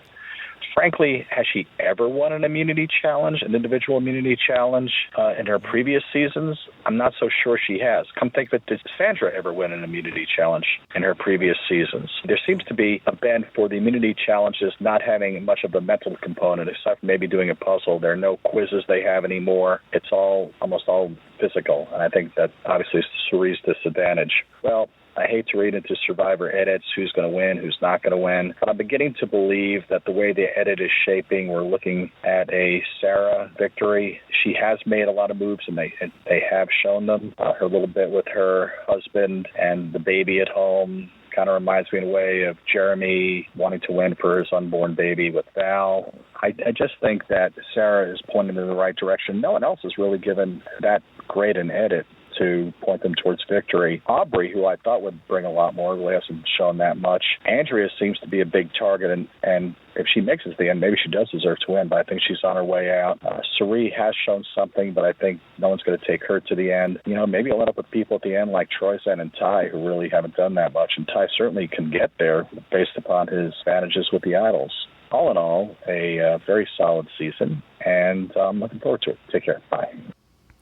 Frankly, has she ever won an immunity challenge, an individual immunity challenge in her previous seasons? I'm not so sure she has. Come think of it, did Sandra ever win an immunity challenge in her previous seasons? There seems to be a bend for the immunity challenges not having much of the mental component, except for maybe doing a puzzle. There are no quizzes they have anymore. It's almost all physical, and I think that obviously is Sari's disadvantage. Well, I hate to read into Survivor edits who's going to win, who's not going to win, but I'm beginning to believe that the way the edit is shaping, we're looking at a Sarah victory. She has made a lot of moves, and they have shown them. Her little bit with her husband and the baby at home kind of reminds me in a way of Jeremy wanting to win for his unborn baby with Val. I just think that Sarah is pointing in the right direction. No one else has really given that great an edit to point them towards victory. Aubrey, who I thought would bring a lot more, really hasn't shown that much. Andrea seems to be a big target, and if she makes it to the end, maybe she does deserve to win, but I think she's on her way out. Sari has shown something, but I think no one's going to take her to the end. Maybe I'll end up with people at the end like Troyzan and Ty, who really haven't done that much, and Ty certainly can get there based upon his advantages with the idols. All in all, a very solid season, and I'm looking forward to it. Take care. Bye.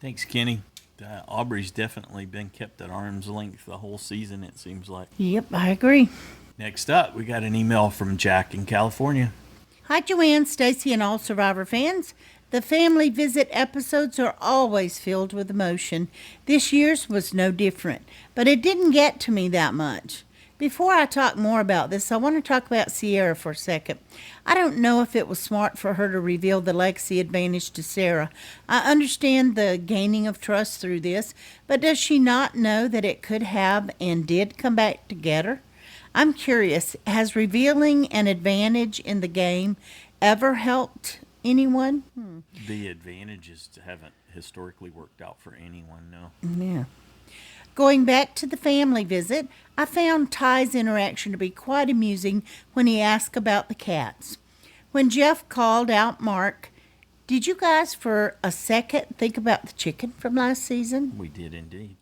Thanks, Kenny. Aubrey's definitely been kept at arm's length the whole season, it seems like. Yep, I agree. Next up, we got an email from Jack in California. Hi, Joanne, Stacy, and all Survivor fans. The family visit episodes are always filled with emotion. This year's was no different, but it didn't get to me that much. Before I talk more about this, I want to talk about Sierra for a second. I don't know if it was smart for her to reveal the legacy advantage to Sarah. I understand the gaining of trust through this, but does she not know that it could have and did come back to get her? I'm curious, has revealing an advantage in the game ever helped anyone? The advantages haven't historically worked out for anyone, no. Yeah. Going back to the family visit, I found Ty's interaction to be quite amusing when he asked about the cats. When Jeff called out Mark, did you guys for a second think about the chicken from last season? We did indeed.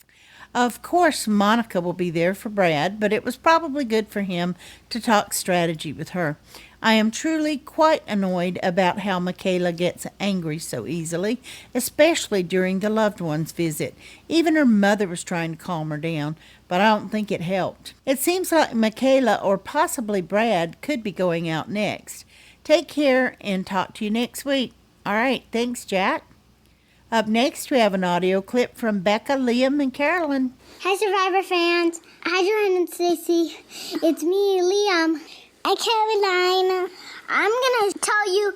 Of course, Monica will be there for Brad, but it was probably good for him to talk strategy with her. I am truly quite annoyed about how Michaela gets angry so easily, especially during the loved one's visit. Even her mother was trying to calm her down, but I don't think it helped. It seems like Michaela or possibly Brad could be going out next. Take care and talk to you next week. All right, thanks, Jack. Up next, we have an audio clip from Becca-Liam-n-Caroline. Hi, Survivor fans. Hi, Joanne and Stacy. It's me, Liam. Hi, Caroline. I'm going to tell you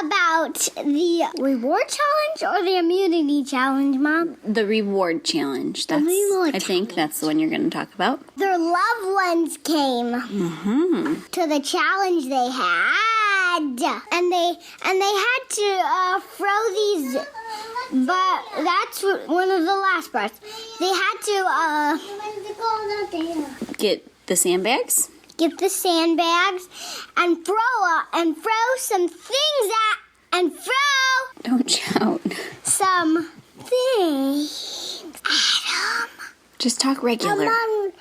about the reward challenge or the immunity challenge, Mom. The reward challenge. I think that's the one you're going to talk about. Their loved ones came to the challenge they had. And they had to throw these, but that's one of the last parts. They had to get the sandbags. Get the sandbags and throw some things and throw. Don't shout. Some things at them. Just talk regular. Okay.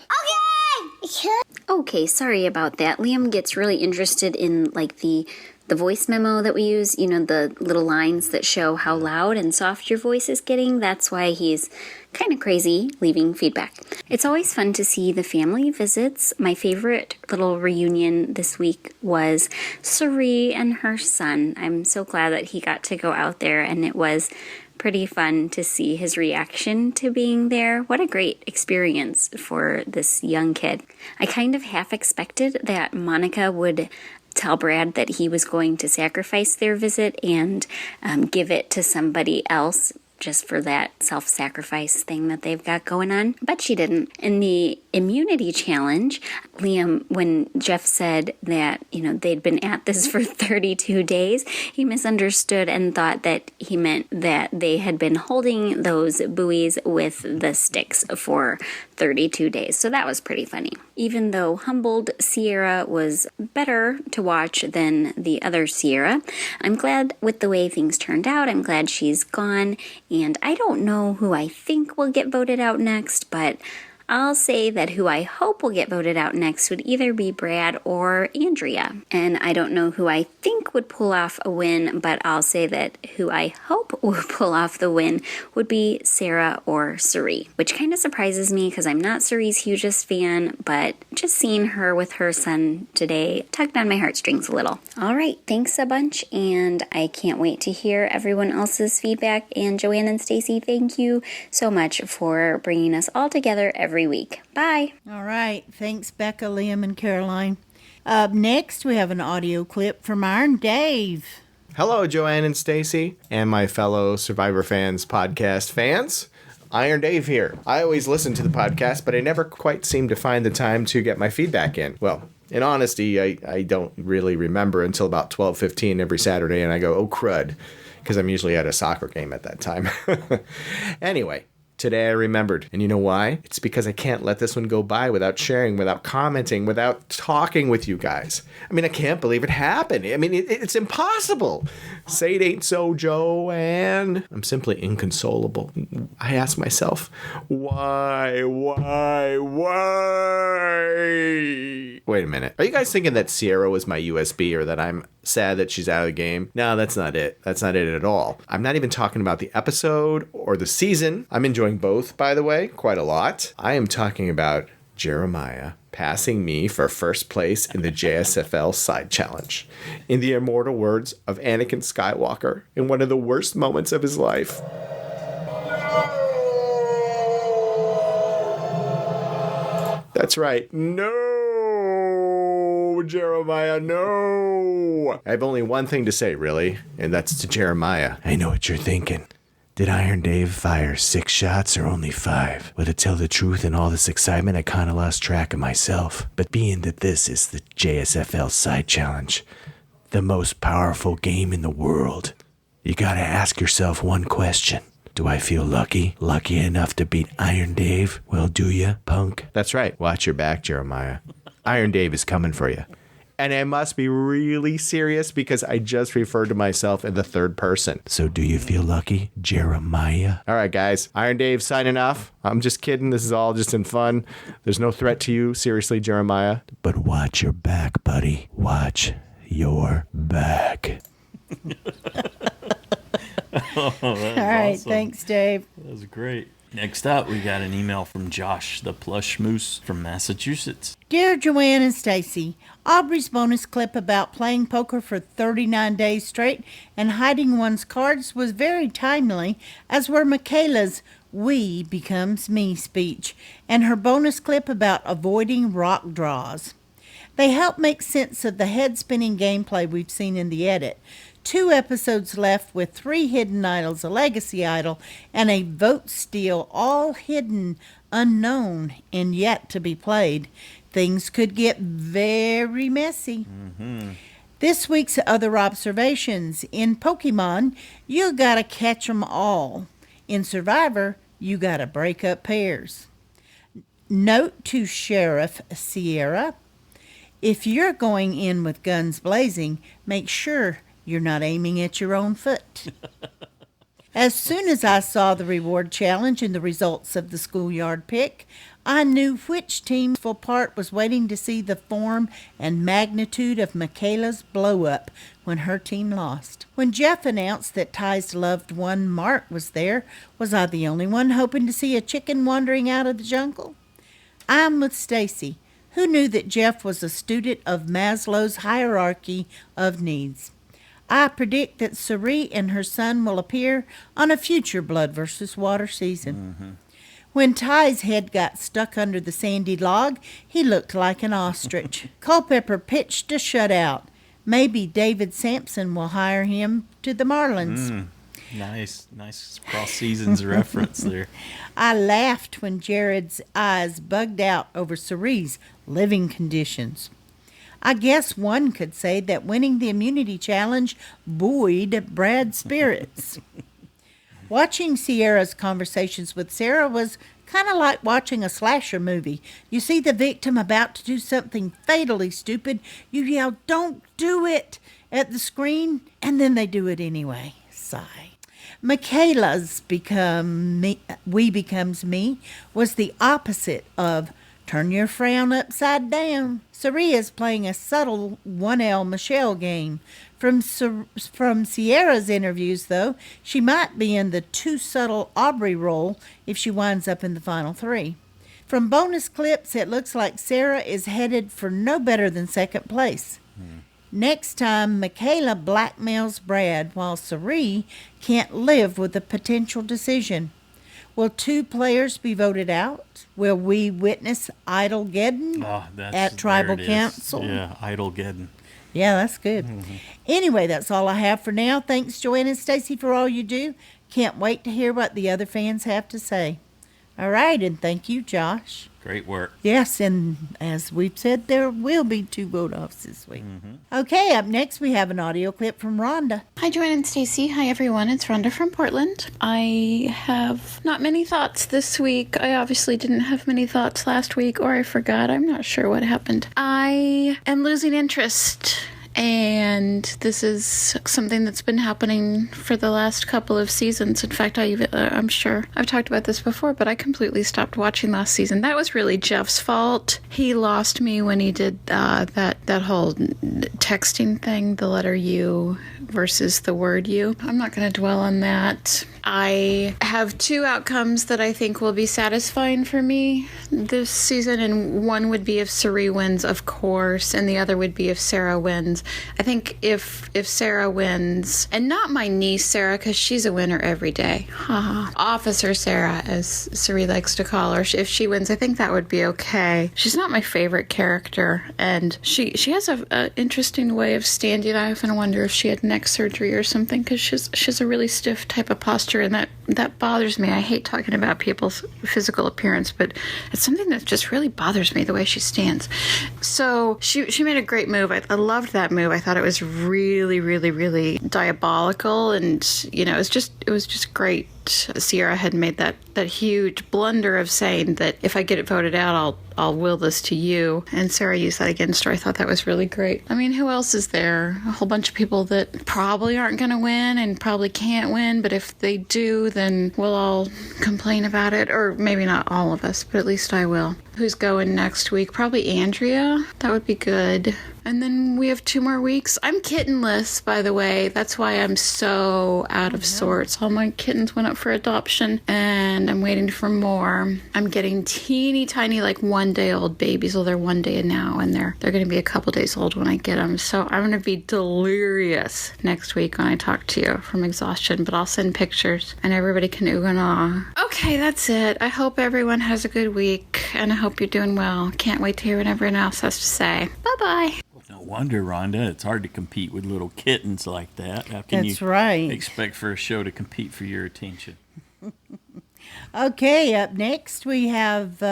Okay, sorry about that. Liam gets really interested in like the voice memo that we use, you know, the little lines that show how loud and soft your voice is getting. That's why he's kind of crazy leaving feedback. It's always fun to see the family visits. My favorite little reunion this week was Sari and her son. I'm so glad that he got to go out there, and it was pretty fun to see his reaction to being there. What a great experience for this young kid. I kind of half expected that Monica would tell Brad that he was going to sacrifice their visit and give it to somebody else just for that self-sacrifice thing that they've got going on. But she didn't. In the immunity challenge, Liam, when Jeff said that, you know, they'd been at this for 32 days, he misunderstood and thought that he meant that they had been holding those buoys with the sticks for 32 days. So that was pretty funny. Even though humbled Sierra was better to watch than the other Sierra, I'm glad with the way things turned out. I'm glad she's gone. And I don't know who I think will get voted out next, but I'll say that who I hope will get voted out next would either be Brad or Andrea. And I don't know who I think would pull off a win, but I'll say that who I hope will pull off the win would be Sarah or Sari, which kind of surprises me because I'm not Sari's hugest fan, but just seeing her with her son today tugged on my heartstrings a little. All right, thanks a bunch, and I can't wait to hear everyone else's feedback. And Joanne and Stacy, thank you so much for bringing us all together every week. Bye. All right. Thanks, Becca, Liam, and Caroline. Up next, we have an audio clip from IronDave. Hello, Joanne and Stacy, and my fellow Survivor Fans podcast fans. IronDave here. I always listen to the podcast, but I never quite seem to find the time to get my feedback in. Well, in honesty, I don't really remember until about 12:15 every Saturday, and I go, oh, crud, because I'm usually at a soccer game at that time. Anyway. Today I remembered. And you know why? It's because I can't let this one go by without sharing, without commenting, without talking with you guys. I mean, I can't believe it happened. I mean, it's impossible. Say it ain't so, Joanne. I'm simply inconsolable. I ask myself, why? Wait a minute. Are you guys thinking that Sierra was my USB or that I'm sad that she's out of the game? No, that's not it. That's not it at all. I'm not even talking about the episode or the season. I'm enjoying both, by the way, quite a lot. I am talking about Jeremiah passing me for first place in the JSFL side challenge. In the immortal words of Anakin Skywalker, in one of the worst moments of his life. That's right. No, Jeremiah, no. I have only one thing to say, really, and that's to Jeremiah. I know what you're thinking. Did IronDave fire 6 shots or only 5? Well, to tell the truth, in all this excitement, I kind of lost track of myself. But being that this is the JSFL side challenge, the most powerful game in the world, you gotta ask yourself one question. Do I feel lucky? Lucky enough to beat IronDave? Well, do ya, punk? That's right. Watch your back, Jeremiah. IronDave is coming for you. And I must be really serious because I just referred to myself in the third person. So do you feel lucky, Jeremiah? All right, guys. Iron Dave signing off. I'm just kidding. This is all just in fun. There's no threat to you. Seriously, Jeremiah. But watch your back, buddy. Watch your back. All right. Awesome. Thanks, Dave. That was great. Next up, we got an email from Josh, the plush moose from Massachusetts. Dear Joanne and Stacy, Aubrey's bonus clip about playing poker for 39 days straight and hiding one's cards was very timely, as were Michaela's "we becomes me" speech and her bonus clip about avoiding rock draws. They help make sense of the head-spinning gameplay we've seen in the edit. 2 episodes left with 3 hidden idols, a legacy idol, and a vote steal, all hidden, unknown, and yet to be played. Things could get very messy. This week's other observations. In Pokemon, you gotta catch 'em all. In Survivor, you gotta break up pairs. Note to Sheriff Sierra, if you're going in with guns blazing, make sure you're not aiming at your own foot. As soon as I saw the reward challenge and the results of the schoolyard pick, I knew which team's full part was waiting to see the form and magnitude of Michaela's blow-up when her team lost. When Jeff announced that Ty's loved one, Mark, was there, was I the only one hoping to see a chicken wandering out of the jungle? I'm with Stacy, who knew that Jeff was a student of Maslow's hierarchy of needs. I predict that Sari and her son will appear on a future Blood versus Water season. When Ty's head got stuck under the sandy log, he looked like an ostrich. Culpepper pitched a shutout. Maybe David Sampson will hire him to the Marlins. Nice cross-seasons reference there. I laughed when Jared's eyes bugged out over Sari's living conditions. I guess one could say that winning the immunity challenge buoyed Brad's spirits. Watching Sierra's conversations with Sarah was kind of like watching a slasher movie. You see the victim about to do something fatally stupid, you yell, "Don't do it," at the screen, and then they do it anyway. Sigh. Michaela's "We Becomes Me" was the opposite of "Turn your frown upside down." Sari is playing a subtle 1L Michelle game. From Sierra's interviews, though, she might be in the too subtle Aubrey role if she winds up in the final 3. From bonus clips, it looks like Sarah is headed for no better than second place. Next time, Michaela blackmails Brad while Sari can't live with the potential decision. Will 2 players be voted out? Will we witness Idlegeddon at Tribal Council? Yeah, Idlegeddon. Yeah, that's good. Anyway, that's all I have for now. Thanks, Joanne and Stacy, for all you do. Can't wait to hear what the other fans have to say. All right, and thank you, Josh. Great work. Yes, and as we've said, there will be 2 vote-offs this week. Okay, up next we have an audio clip from Ronda. Hi, Joanne and Stacy. Hi, everyone. It's Ronda from Portland. I have not many thoughts this week. I obviously didn't have many thoughts last week, or I forgot. I'm not sure what happened. I am losing interest, and this is something that's been happening for the last couple of seasons. In fact, I'm sure I've talked about this before, but I completely stopped watching last season. That was really Jeff's fault. He lost me when he did that whole texting thing, the letter U versus the word U. I'm not going to dwell on that. I have 2 outcomes that I think will be satisfying for me this season, and one would be if Sari wins, of course, and the other would be if Sarah wins. I think if Sarah wins, and not my niece Sarah, because she's a winner every day. Officer Sarah, as Sari likes to call her, if she wins, I think that would be okay. She's not my favorite character, and she has a interesting way of standing. I often wonder if she had neck surgery or something, because she's a really stiff type of posture, and that bothers me. I hate talking about people's physical appearance, but it's something that just really bothers me, the way she stands. So she made a great move. I loved that move. I thought it was really, really, really diabolical, and it was just great Sierra had made that huge blunder of saying that if I get it voted out, I'll will this to you. And Sarah used that against her. I thought that was really great. I mean, who else is there? A whole bunch of people that probably aren't going to win and probably can't win, but if they do, then we'll all complain about it. Or maybe not all of us, but at least I will. Who's going next week? Probably Andrea. That would be good. And then we have 2 more weeks. I'm kittenless, by the way. That's why I'm so out of sorts. All my kittens went up for adoption, and I'm waiting for more. I'm getting teeny tiny, like 1-day-old babies. Well, they're 1 day now, and they're going to be a couple days old when I get them. So I'm going to be delirious next week when I talk to you from exhaustion. But I'll send pictures, and everybody can ooh and ah. Okay, that's it. I hope everyone has a good week, and I hope you're doing well. Can't wait to hear what everyone else has to say. Bye-bye. No wonder, Rhonda. It's hard to compete with little kittens like that. How can That's you right. expect for a show to compete for your attention? Okay, up next we have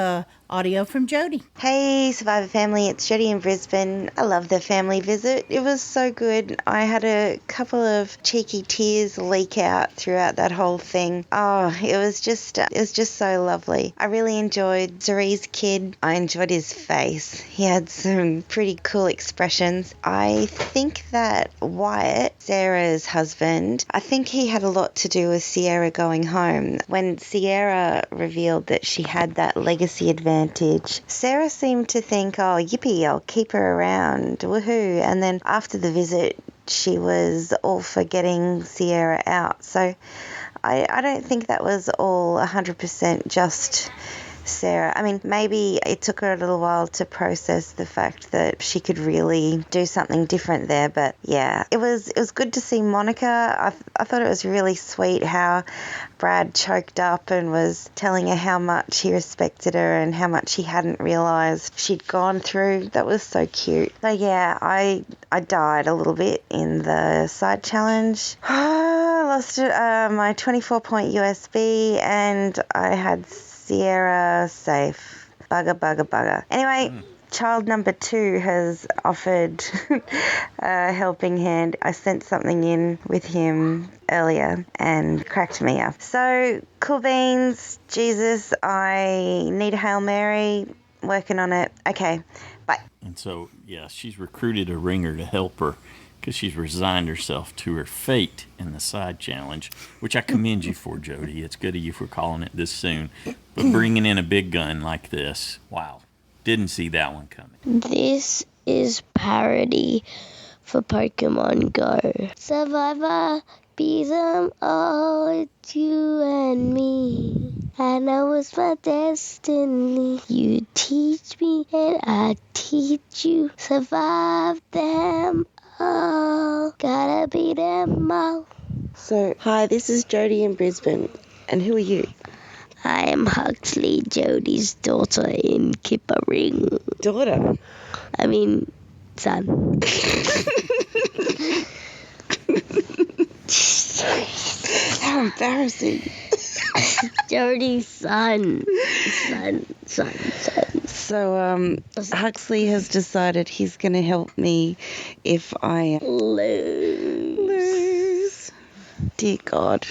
audio from Jody. Hey, Survivor family, it's Jody in Brisbane. I love the family visit. It was so good. I had a couple of cheeky tears leak out throughout that whole thing. Oh, it was just so lovely. I really enjoyed Zari's kid. I enjoyed his face. He had some pretty cool expressions. I think that Wyatt, Sarah's husband, I think he had a lot to do with Sierra going home. When Sierra revealed that she had that legacy advantage, Sarah seemed to think, oh, yippee, I'll keep her around, woohoo. And then after the visit, she was all for getting Sierra out. So I don't think that was all 100% just Sarah. I mean, maybe it took her a little while to process the fact that she could really do something different there. But yeah, it was good to see Monica. I thought it was really sweet how Brad choked up and was telling her how much he respected her and how much he hadn't realized she'd gone through. That was so cute. So yeah, I died a little bit in the side challenge. I lost my 24-point USB and I had Sierra safe. Bugger. Anyway, child number 2 has offered a helping hand. I sent something in with him earlier and cracked me up. So, cool beans. Jesus, I need a Hail Mary. Working on it. Okay, bye. And so, yeah, she's recruited a ringer to help her because she's resigned herself to her fate in the side challenge, which I commend you for, Jody. It's good of you for calling it this soon. But bringing in a big gun like this, wow, didn't see that one coming. This is parody for Pokemon Go. Survivor, beat them all, it's you and me. I know it's my destiny. You teach me and I teach you. Survive them all, gotta beat them all. So, hi, this is Jody in Brisbane. And who are you? I am Huxley, Jody's daughter in Kippering. Daughter? I mean, son. How embarrassing. Jody's son. So, Huxley has decided he's going to help me if I lose. Dear God.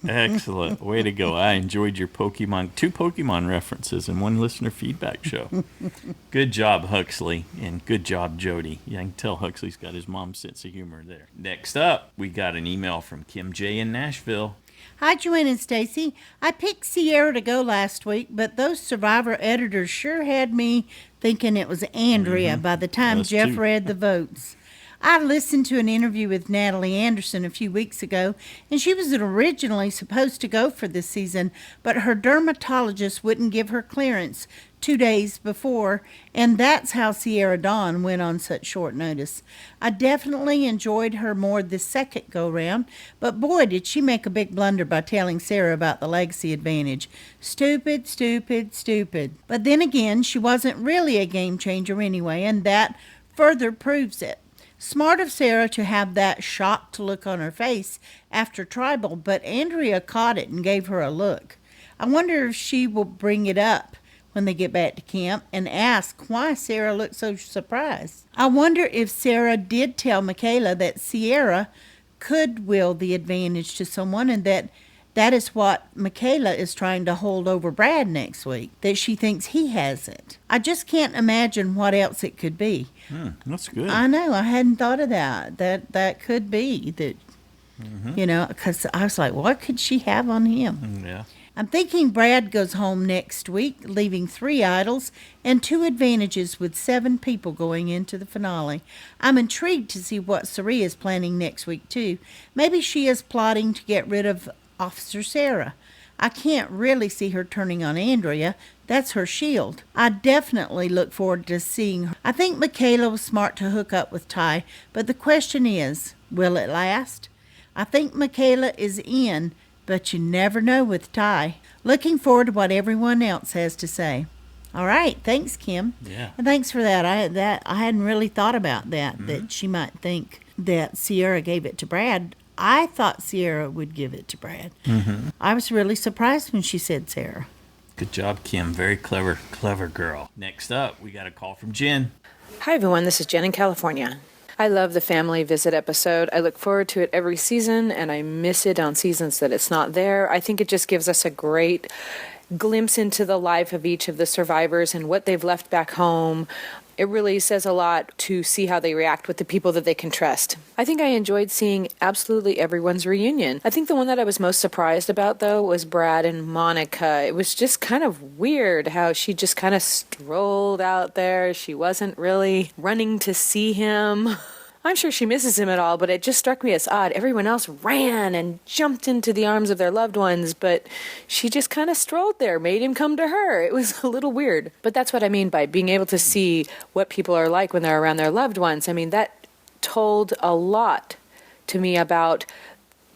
Excellent. Way to go. I enjoyed your 2 Pokemon references and 1 listener feedback show. Good job, Huxley, and good job, Jody. Yeah, I can tell Huxley's got his mom's sense of humor there. Next up, we got an email from KimJ in Nashville. Hi, Joanne and Stacy. I picked Sierra to go last week, but those Survivor editors sure had me thinking it was Andrea by the time Jeff read the votes. I listened to an interview with Natalie Anderson a few weeks ago, and she was originally supposed to go for this season, but her dermatologist wouldn't give her clearance 2 days before, and that's how Sierra Dawn went on such short notice. I definitely enjoyed her more this second go-round, but boy, did she make a big blunder by telling Sarah about the legacy advantage. Stupid. But then again, she wasn't really a game changer anyway, and that further proves it. Smart of Sarah to have that shocked look on her face after Tribal, but Andrea caught it and gave her a look. I wonder if she will bring it up when they get back to camp and ask why Sarah looked so surprised. I wonder if Sarah did tell Michaela that Sierra could will the advantage to someone, and that is what Michaela is trying to hold over Brad next week, that she thinks he has it. I just can't imagine what else it could be. That's good. I know. I hadn't thought of that. That could be that, because I was like, what could she have on him? Yeah. I'm thinking Brad goes home next week, leaving 3 idols and 2 advantages with 7 people going into the finale. I'm intrigued to see what Sari is planning next week, too. Maybe she is plotting to get rid of Officer Sarah. I can't really see her turning on Andrea. That's her shield. I definitely look forward to seeing her. I think Michaela was smart to hook up with Ty, but the question is, will it last? I think Michaela is in, but you never know with Ty. Looking forward to what everyone else has to say. All right, thanks, Kim. Yeah. And thanks for that. I hadn't really thought about that, that she might think that Sierra gave it to Brad. I thought Sierra would give it to Brad. I was really surprised when she said Sarah. Good job, Kim. Very clever girl. Next up, we got a call from Jen. Hi, everyone. This is Jen in California. I love the family visit episode. I look forward to it every season, and I miss it on seasons that it's not there. I think it just gives us a great glimpse into the life of each of the survivors and what they've left back home. It really says a lot to see how they react with the people that they can trust. I think I enjoyed seeing absolutely everyone's reunion. I think the one that I was most surprised about, though, was Brad and Monica. It was just kind of weird how she just kind of strolled out there. She wasn't really running to see him. I'm sure she misses him at all, but it just struck me as odd. Everyone else ran and jumped into the arms of their loved ones, but she just kind of strolled there, made him come to her. It was a little weird. But that's what I mean by being able to see what people are like when they're around their loved ones. I mean, that told a lot to me about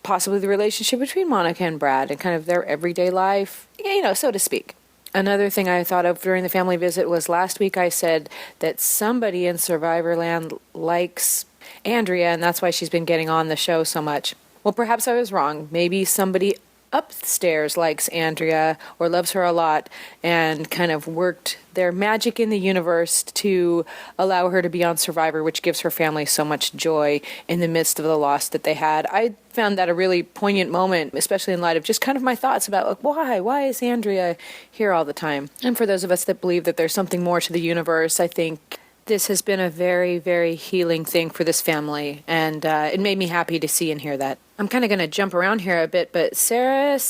possibly the relationship between Monica and Brad and kind of their everyday life, so to speak. Another thing I thought of during the family visit was last week I said that somebody in Survivorland likes Andrea, and that's why she's been getting on the show so much. Well, perhaps I was wrong. Maybe somebody upstairs likes Andrea or loves her a lot and kind of worked their magic in the universe to allow her to be on Survivor, which gives her family so much joy in the midst of the loss that they had. I found that a really poignant moment, especially in light of just kind of my thoughts about why is Andrea here all the time? And for those of us that believe that there's something more to the universe, I think this has been a very, very healing thing for this family, and it made me happy to see and hear that. I'm kind of going to jump around here a bit, but Sarah.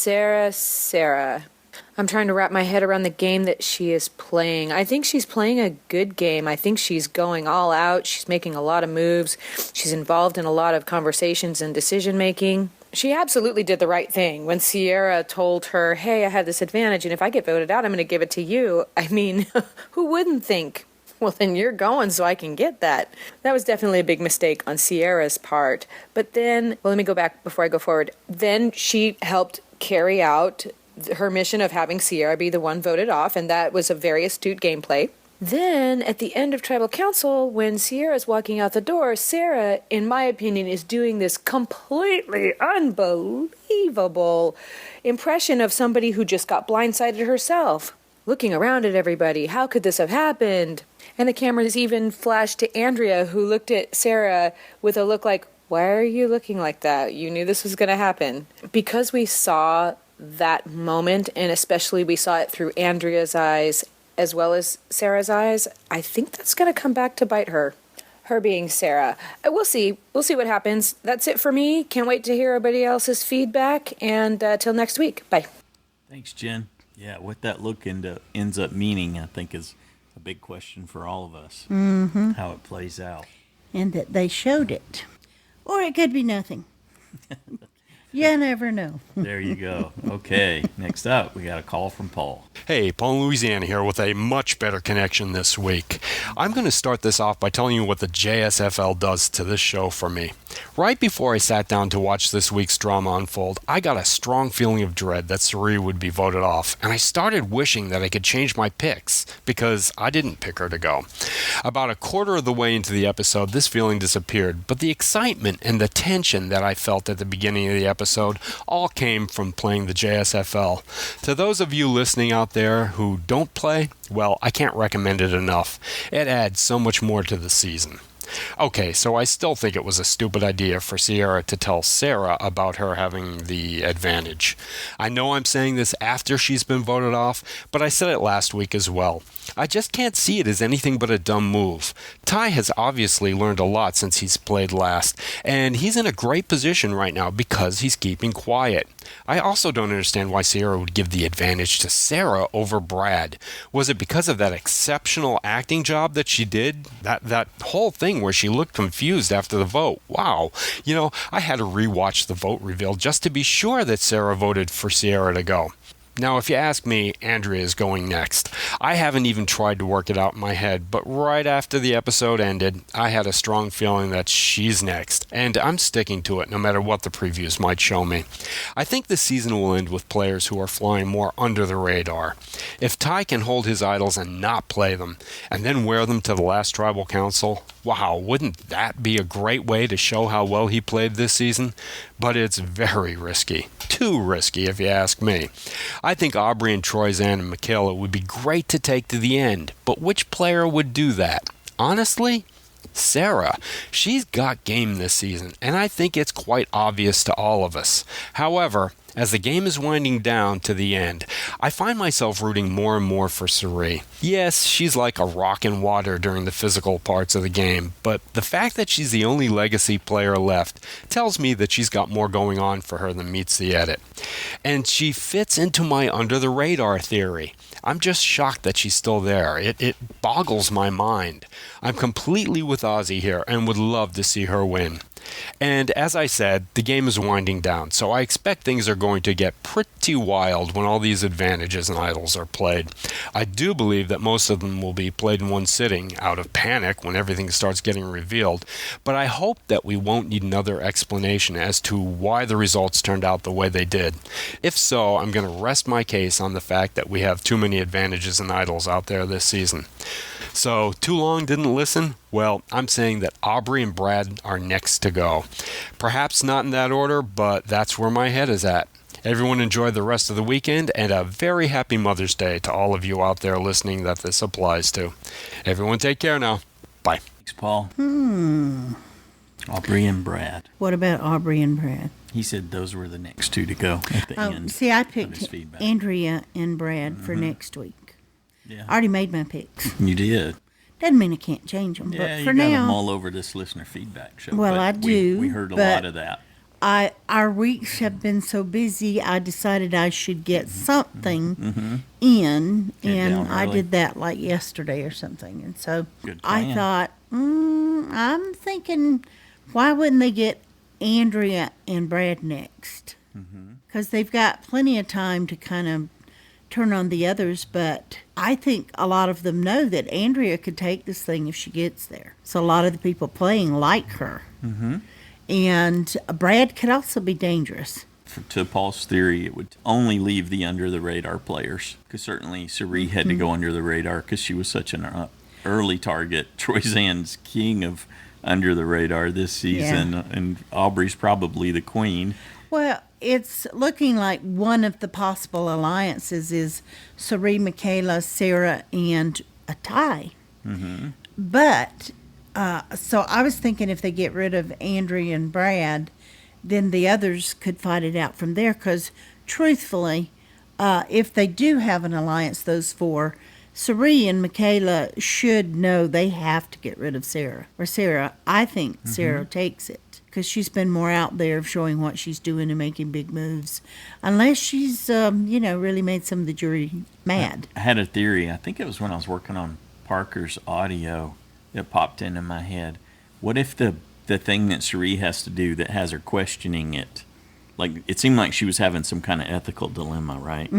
I'm trying to wrap my head around the game that she is playing. I think she's playing a good game. I think she's going all out. She's making a lot of moves. She's involved in a lot of conversations and decision-making. She absolutely did the right thing when Sierra told her, hey, I have this advantage, and if I get voted out, I'm going to give it to you. I mean, who wouldn't think, well, then you're going so I can get that. That was definitely a big mistake on Sierra's part. But then, let me go back before I go forward. Then she helped carry out her mission of having Sierra be the one voted off, and that was a very astute gameplay. Then, at the end of Tribal Council, when Sierra's walking out the door, Sarah, in my opinion, is doing this completely unbelievable impression of somebody who just got blindsided herself. Looking around at everybody, how could this have happened? And the cameras even flashed to Andrea, who looked at Sarah with a look like, why are you looking like that? You knew this was going to happen. Because we saw that moment, and especially we saw it through Andrea's eyes as well as Sarah's eyes, I think that's going to come back to bite her. Her being Sarah. We'll see. We'll see what happens. That's it for me. Can't wait to hear everybody else's feedback, and till next week. Bye. Thanks, Jen. Yeah, what that look ends up meaning, I think, is a big question for all of us. Mm-hmm. How it plays out. And that they showed it. Or it could be nothing. You never know. There you go. Okay, next up, we got a call from Paul. Hey, Paul in Louisiana here with a much better connection this week. I'm going to start this off by telling you what the JSFL does to this show for me. Right before I sat down to watch this week's drama unfold, I got a strong feeling of dread that Sari would be voted off, and I started wishing that I could change my picks, because I didn't pick her to go. About a quarter of the way into the episode, this feeling disappeared, but the excitement and the tension that I felt at the beginning of the episode all came from playing the JSFL. To those of you listening out there who don't play, well, I can't recommend it enough. It adds so much more to the season. Okay, so I still think it was a stupid idea for Sierra to tell Sarah about her having the advantage. I know I'm saying this after she's been voted off, but I said it last week as well. I just can't see it as anything but a dumb move. Ty has obviously learned a lot since he's played last, and he's in a great position right now because he's keeping quiet. I also don't understand why Sierra would give the advantage to Sarah over Brad. Was it because of that exceptional acting job that she did? That whole thing where she looked confused after the vote. Wow. You know, I had to rewatch the vote reveal just to be sure that Sarah voted for Sierra to go. Now, if you ask me, Andrea is going next. I haven't even tried to work it out in my head, but right after the episode ended, I had a strong feeling that she's next, and I'm sticking to it no matter what the previews might show me. I think the season will end with players who are flying more under the radar. If Ty can hold his idols and not play them, and then wear them to the last tribal council, wow, wouldn't that be a great way to show how well he played this season? But it's very risky. Too risky, if you ask me. I think Aubrey and Troyzan and Michaela would be great to take to the end, but which player would do that? Honestly, Sarah. She's got game this season, and I think it's quite obvious to all of us. However, as the game is winding down to the end, I find myself rooting more and more for Sari. Yes, she's like a rock in water during the physical parts of the game, but the fact that she's the only legacy player left tells me that she's got more going on for her than meets the edit. And she fits into my under-the-radar theory. I'm just shocked that she's still there. It boggles my mind. I'm completely with Ozzy here and would love to see her win. And as I said, the game is winding down, so I expect things are going to get pretty wild when all these advantages and idols are played. I do believe that most of them will be played in one sitting, out of panic when everything starts getting revealed, but I hope that we won't need another explanation as to why the results turned out the way they did. If so, I'm going to rest my case on the fact that we have too many advantages and idols out there this season. So, too long didn't listen? Well, I'm saying that Aubrey and Brad are next to go. Perhaps not in that order, but that's where my head is at. Everyone enjoy the rest of the weekend, and a very happy Mother's Day to all of you out there listening that this applies to. Everyone take care now. Bye. Thanks, Paul. Aubrey and Brad. What about Aubrey and Brad? He said those were the next two to go at the end. See, I picked Andrea and Brad for next week. Yeah. I already made my picks. You did. Doesn't mean I can't change them. Yeah, but for you got now, them all over this listener feedback show. Well, I do. We heard a lot of that. Our weeks have been so busy, I decided I should get something in, and I did that like yesterday or something. And so I thought, I'm thinking, why wouldn't they get Andrea and Brad next? Because they've got plenty of time to kind of turn on the others, but I think a lot of them know that Andrea could take this thing if she gets there. So a lot of the people playing like her. And Brad could also be dangerous. To Paul's theory, it would only leave the under-the-radar players, because certainly Sari had to go under the radar because she was such an early target. Troyzan's king of under-the-radar this season, and Aubrey's probably the queen. Well, it's looking like one of the possible alliances is Sari, Michaela, Sarah, and a Ty. But, so I was thinking if they get rid of Andrea and Brad, then the others could fight it out from there. Because, truthfully, if they do have an alliance, those four, Sari and Michaela should know they have to get rid of Sarah. Or Sarah, I think Sarah takes it. Because she's been more out there of showing what she's doing and making big moves. Unless she's, really made some of the jury mad. I had a theory. I think it was when I was working on Parker's audio that popped into my head. What if the thing that Sari has to do that has her questioning it, like it seemed like she was having some kind of ethical dilemma, right?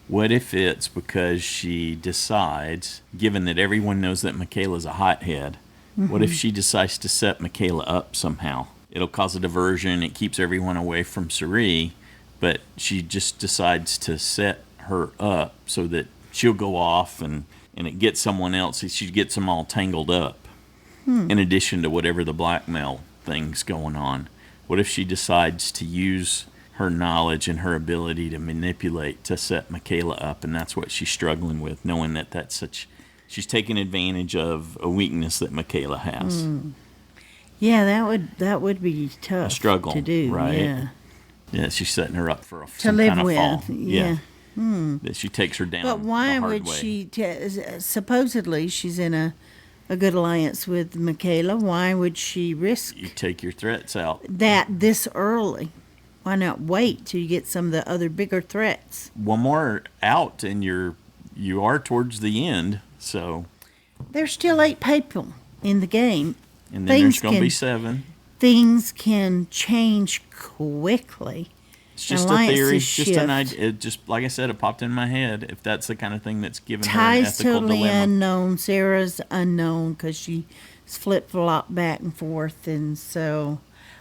What if it's because she decides, given that everyone knows that Michaela's a hothead, what if she decides to set Michaela up somehow? It'll cause a diversion. It keeps everyone away from Sari, but she just decides to set her up so that she'll go off and it gets someone else. She gets them all tangled up, in addition to whatever the blackmail thing's going on. What if she decides to use her knowledge and her ability to manipulate to set Michaela up, and that's what she's struggling with, knowing that that's such she's taking advantage of a weakness that Michaela has. Yeah, that would be tough. A struggle to do, right? Yeah. Yeah, she's setting her up for To some live kind of with, fall. yeah. That she takes her down. But why the hard would way. she? Supposedly, she's in a good alliance with Michaela. Why would she risk You take your threats out. that this early? Why not wait till you get some of the other bigger threats? One more out, and you are towards the end. So, There's still 8 people in the game. and then there's going to be 7. Things can change quickly. It's just a Alliances theory, just an shift. idea. It just, like I said, it popped in my head. If that's the kind of thing that's given her an Ty's ethical totally dilemma. unknown. Sarah's unknown because she's flip-flop back and forth. And so,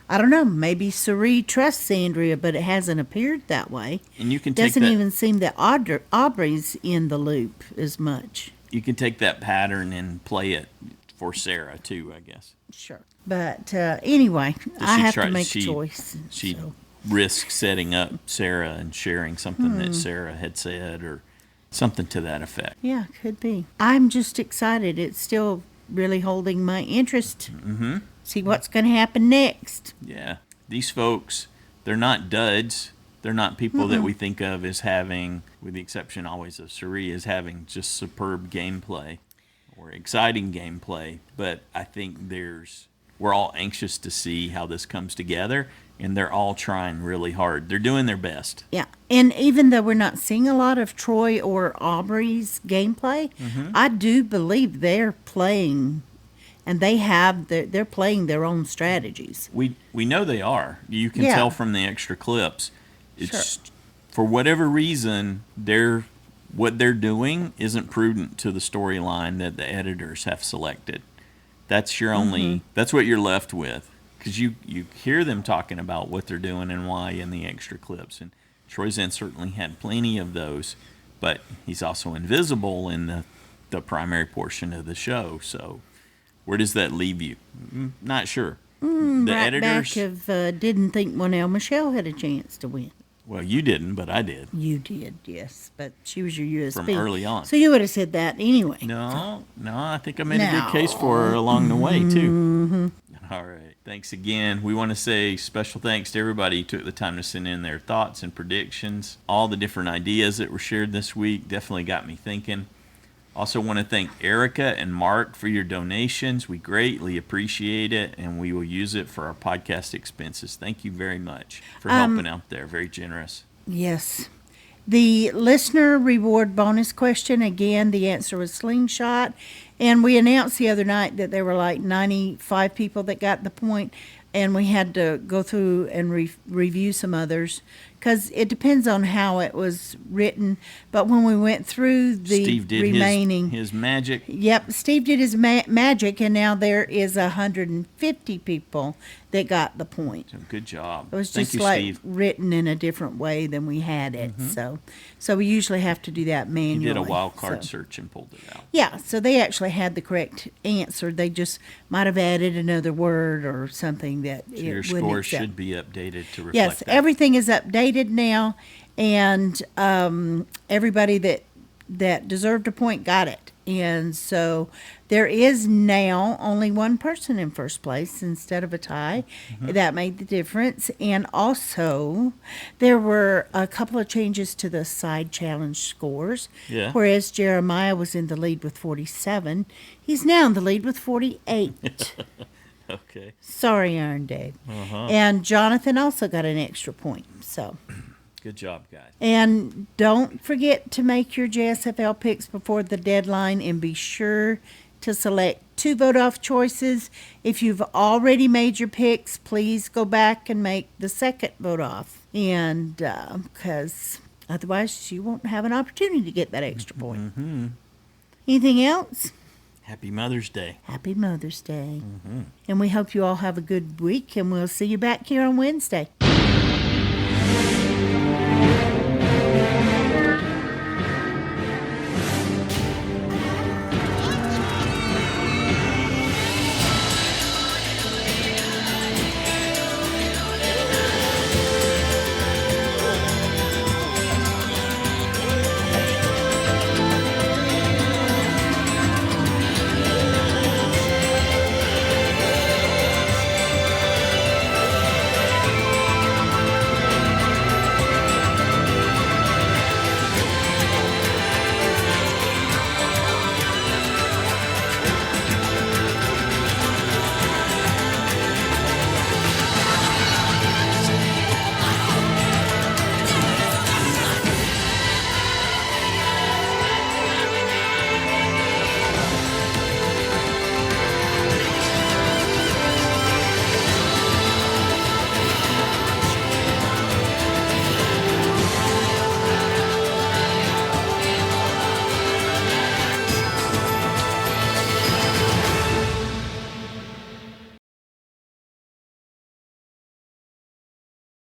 I don't know. Maybe Cerie trusts Andrea, but it hasn't appeared that way. And you can take Doesn't that, even seem that Aubrey's in the loop as much. you can take that pattern and play it for Sarah too, I guess. Sure. But anyway, I have to make a choice. She risks setting up Sarah and sharing something that Sarah had said or something to that effect. Yeah, could be. I'm just excited. It's still really holding my interest. Mm-hmm. See what's going to happen next. Yeah. These folks, they're not duds. They're not people that we think of as having, with the exception always of Cerie, as having just superb gameplay or exciting gameplay. But I think we're all anxious to see how this comes together, and they're all trying really hard. They're doing their best. Yeah, and even though we're not seeing a lot of Troy or Aubrey's gameplay, I do believe they're playing, and they're playing their own strategies. We know they are. You can Yeah. tell from the extra clips. It's for whatever reason what they're doing isn't prudent to the storyline that the editors have selected. That's your only. That's what you're left with, because you hear them talking about what they're doing and why in the extra clips. And Troy Zahn certainly had plenty of those, but he's also invisible in the primary portion of the show. So where does that leave you? Not sure. The right editors. back of didn't think Monel Michelle had a chance to win. Well, you didn't, but I did. You did, yes, but she was your USB. From early on. So you would have said that anyway. No, I think I made a good case for her along the way, too. All right. Thanks again. We want to say special thanks to everybody who took the time to send in their thoughts and predictions. All the different ideas that were shared this week definitely got me thinking. Also want to thank Erica and Mark for your donations. We greatly appreciate it, and we will use it for our podcast expenses. Thank you very much for helping out there. Very generous. Yes. The listener reward bonus question, again, the answer was Slingshot. And we announced the other night that there were like 95 people that got the point, and we had to go through and review some others because it depends on how it was written. But when we went through the Steve did remaining... his magic. Yep, Steve did his magic, and now there is 150 people that got the point. So good job. It was Thank just you, like Steve. written in a different way than we had it. So we usually have to do that manually. You did a wild card so. search and pulled it out. Yeah, so they actually had the correct answer. They just might have added another word or something that So it your wouldn't score accept. should be updated to reflect Yes, that. everything is updated now, and everybody that deserved a point got it. And so there is now only one person in first place instead of a tie. That made the difference. And also, there were a couple of changes to the side challenge scores. Yeah. Whereas Jeremiah was in the lead with 47, he's now in the lead with 48. Okay. Sorry, IronDave. Uh-huh. And Jonathan also got an extra point. So. Good job, guys. And don't forget to make your JSFL picks before the deadline, and be sure to select 2 vote-off choices. If you've already made your picks, please go back and make the second vote-off, and because otherwise you won't have an opportunity to get that extra point. Anything else? Happy Mother's Day. Happy Mother's Day. And we hope you all have a good week, and we'll see you back here on Wednesday.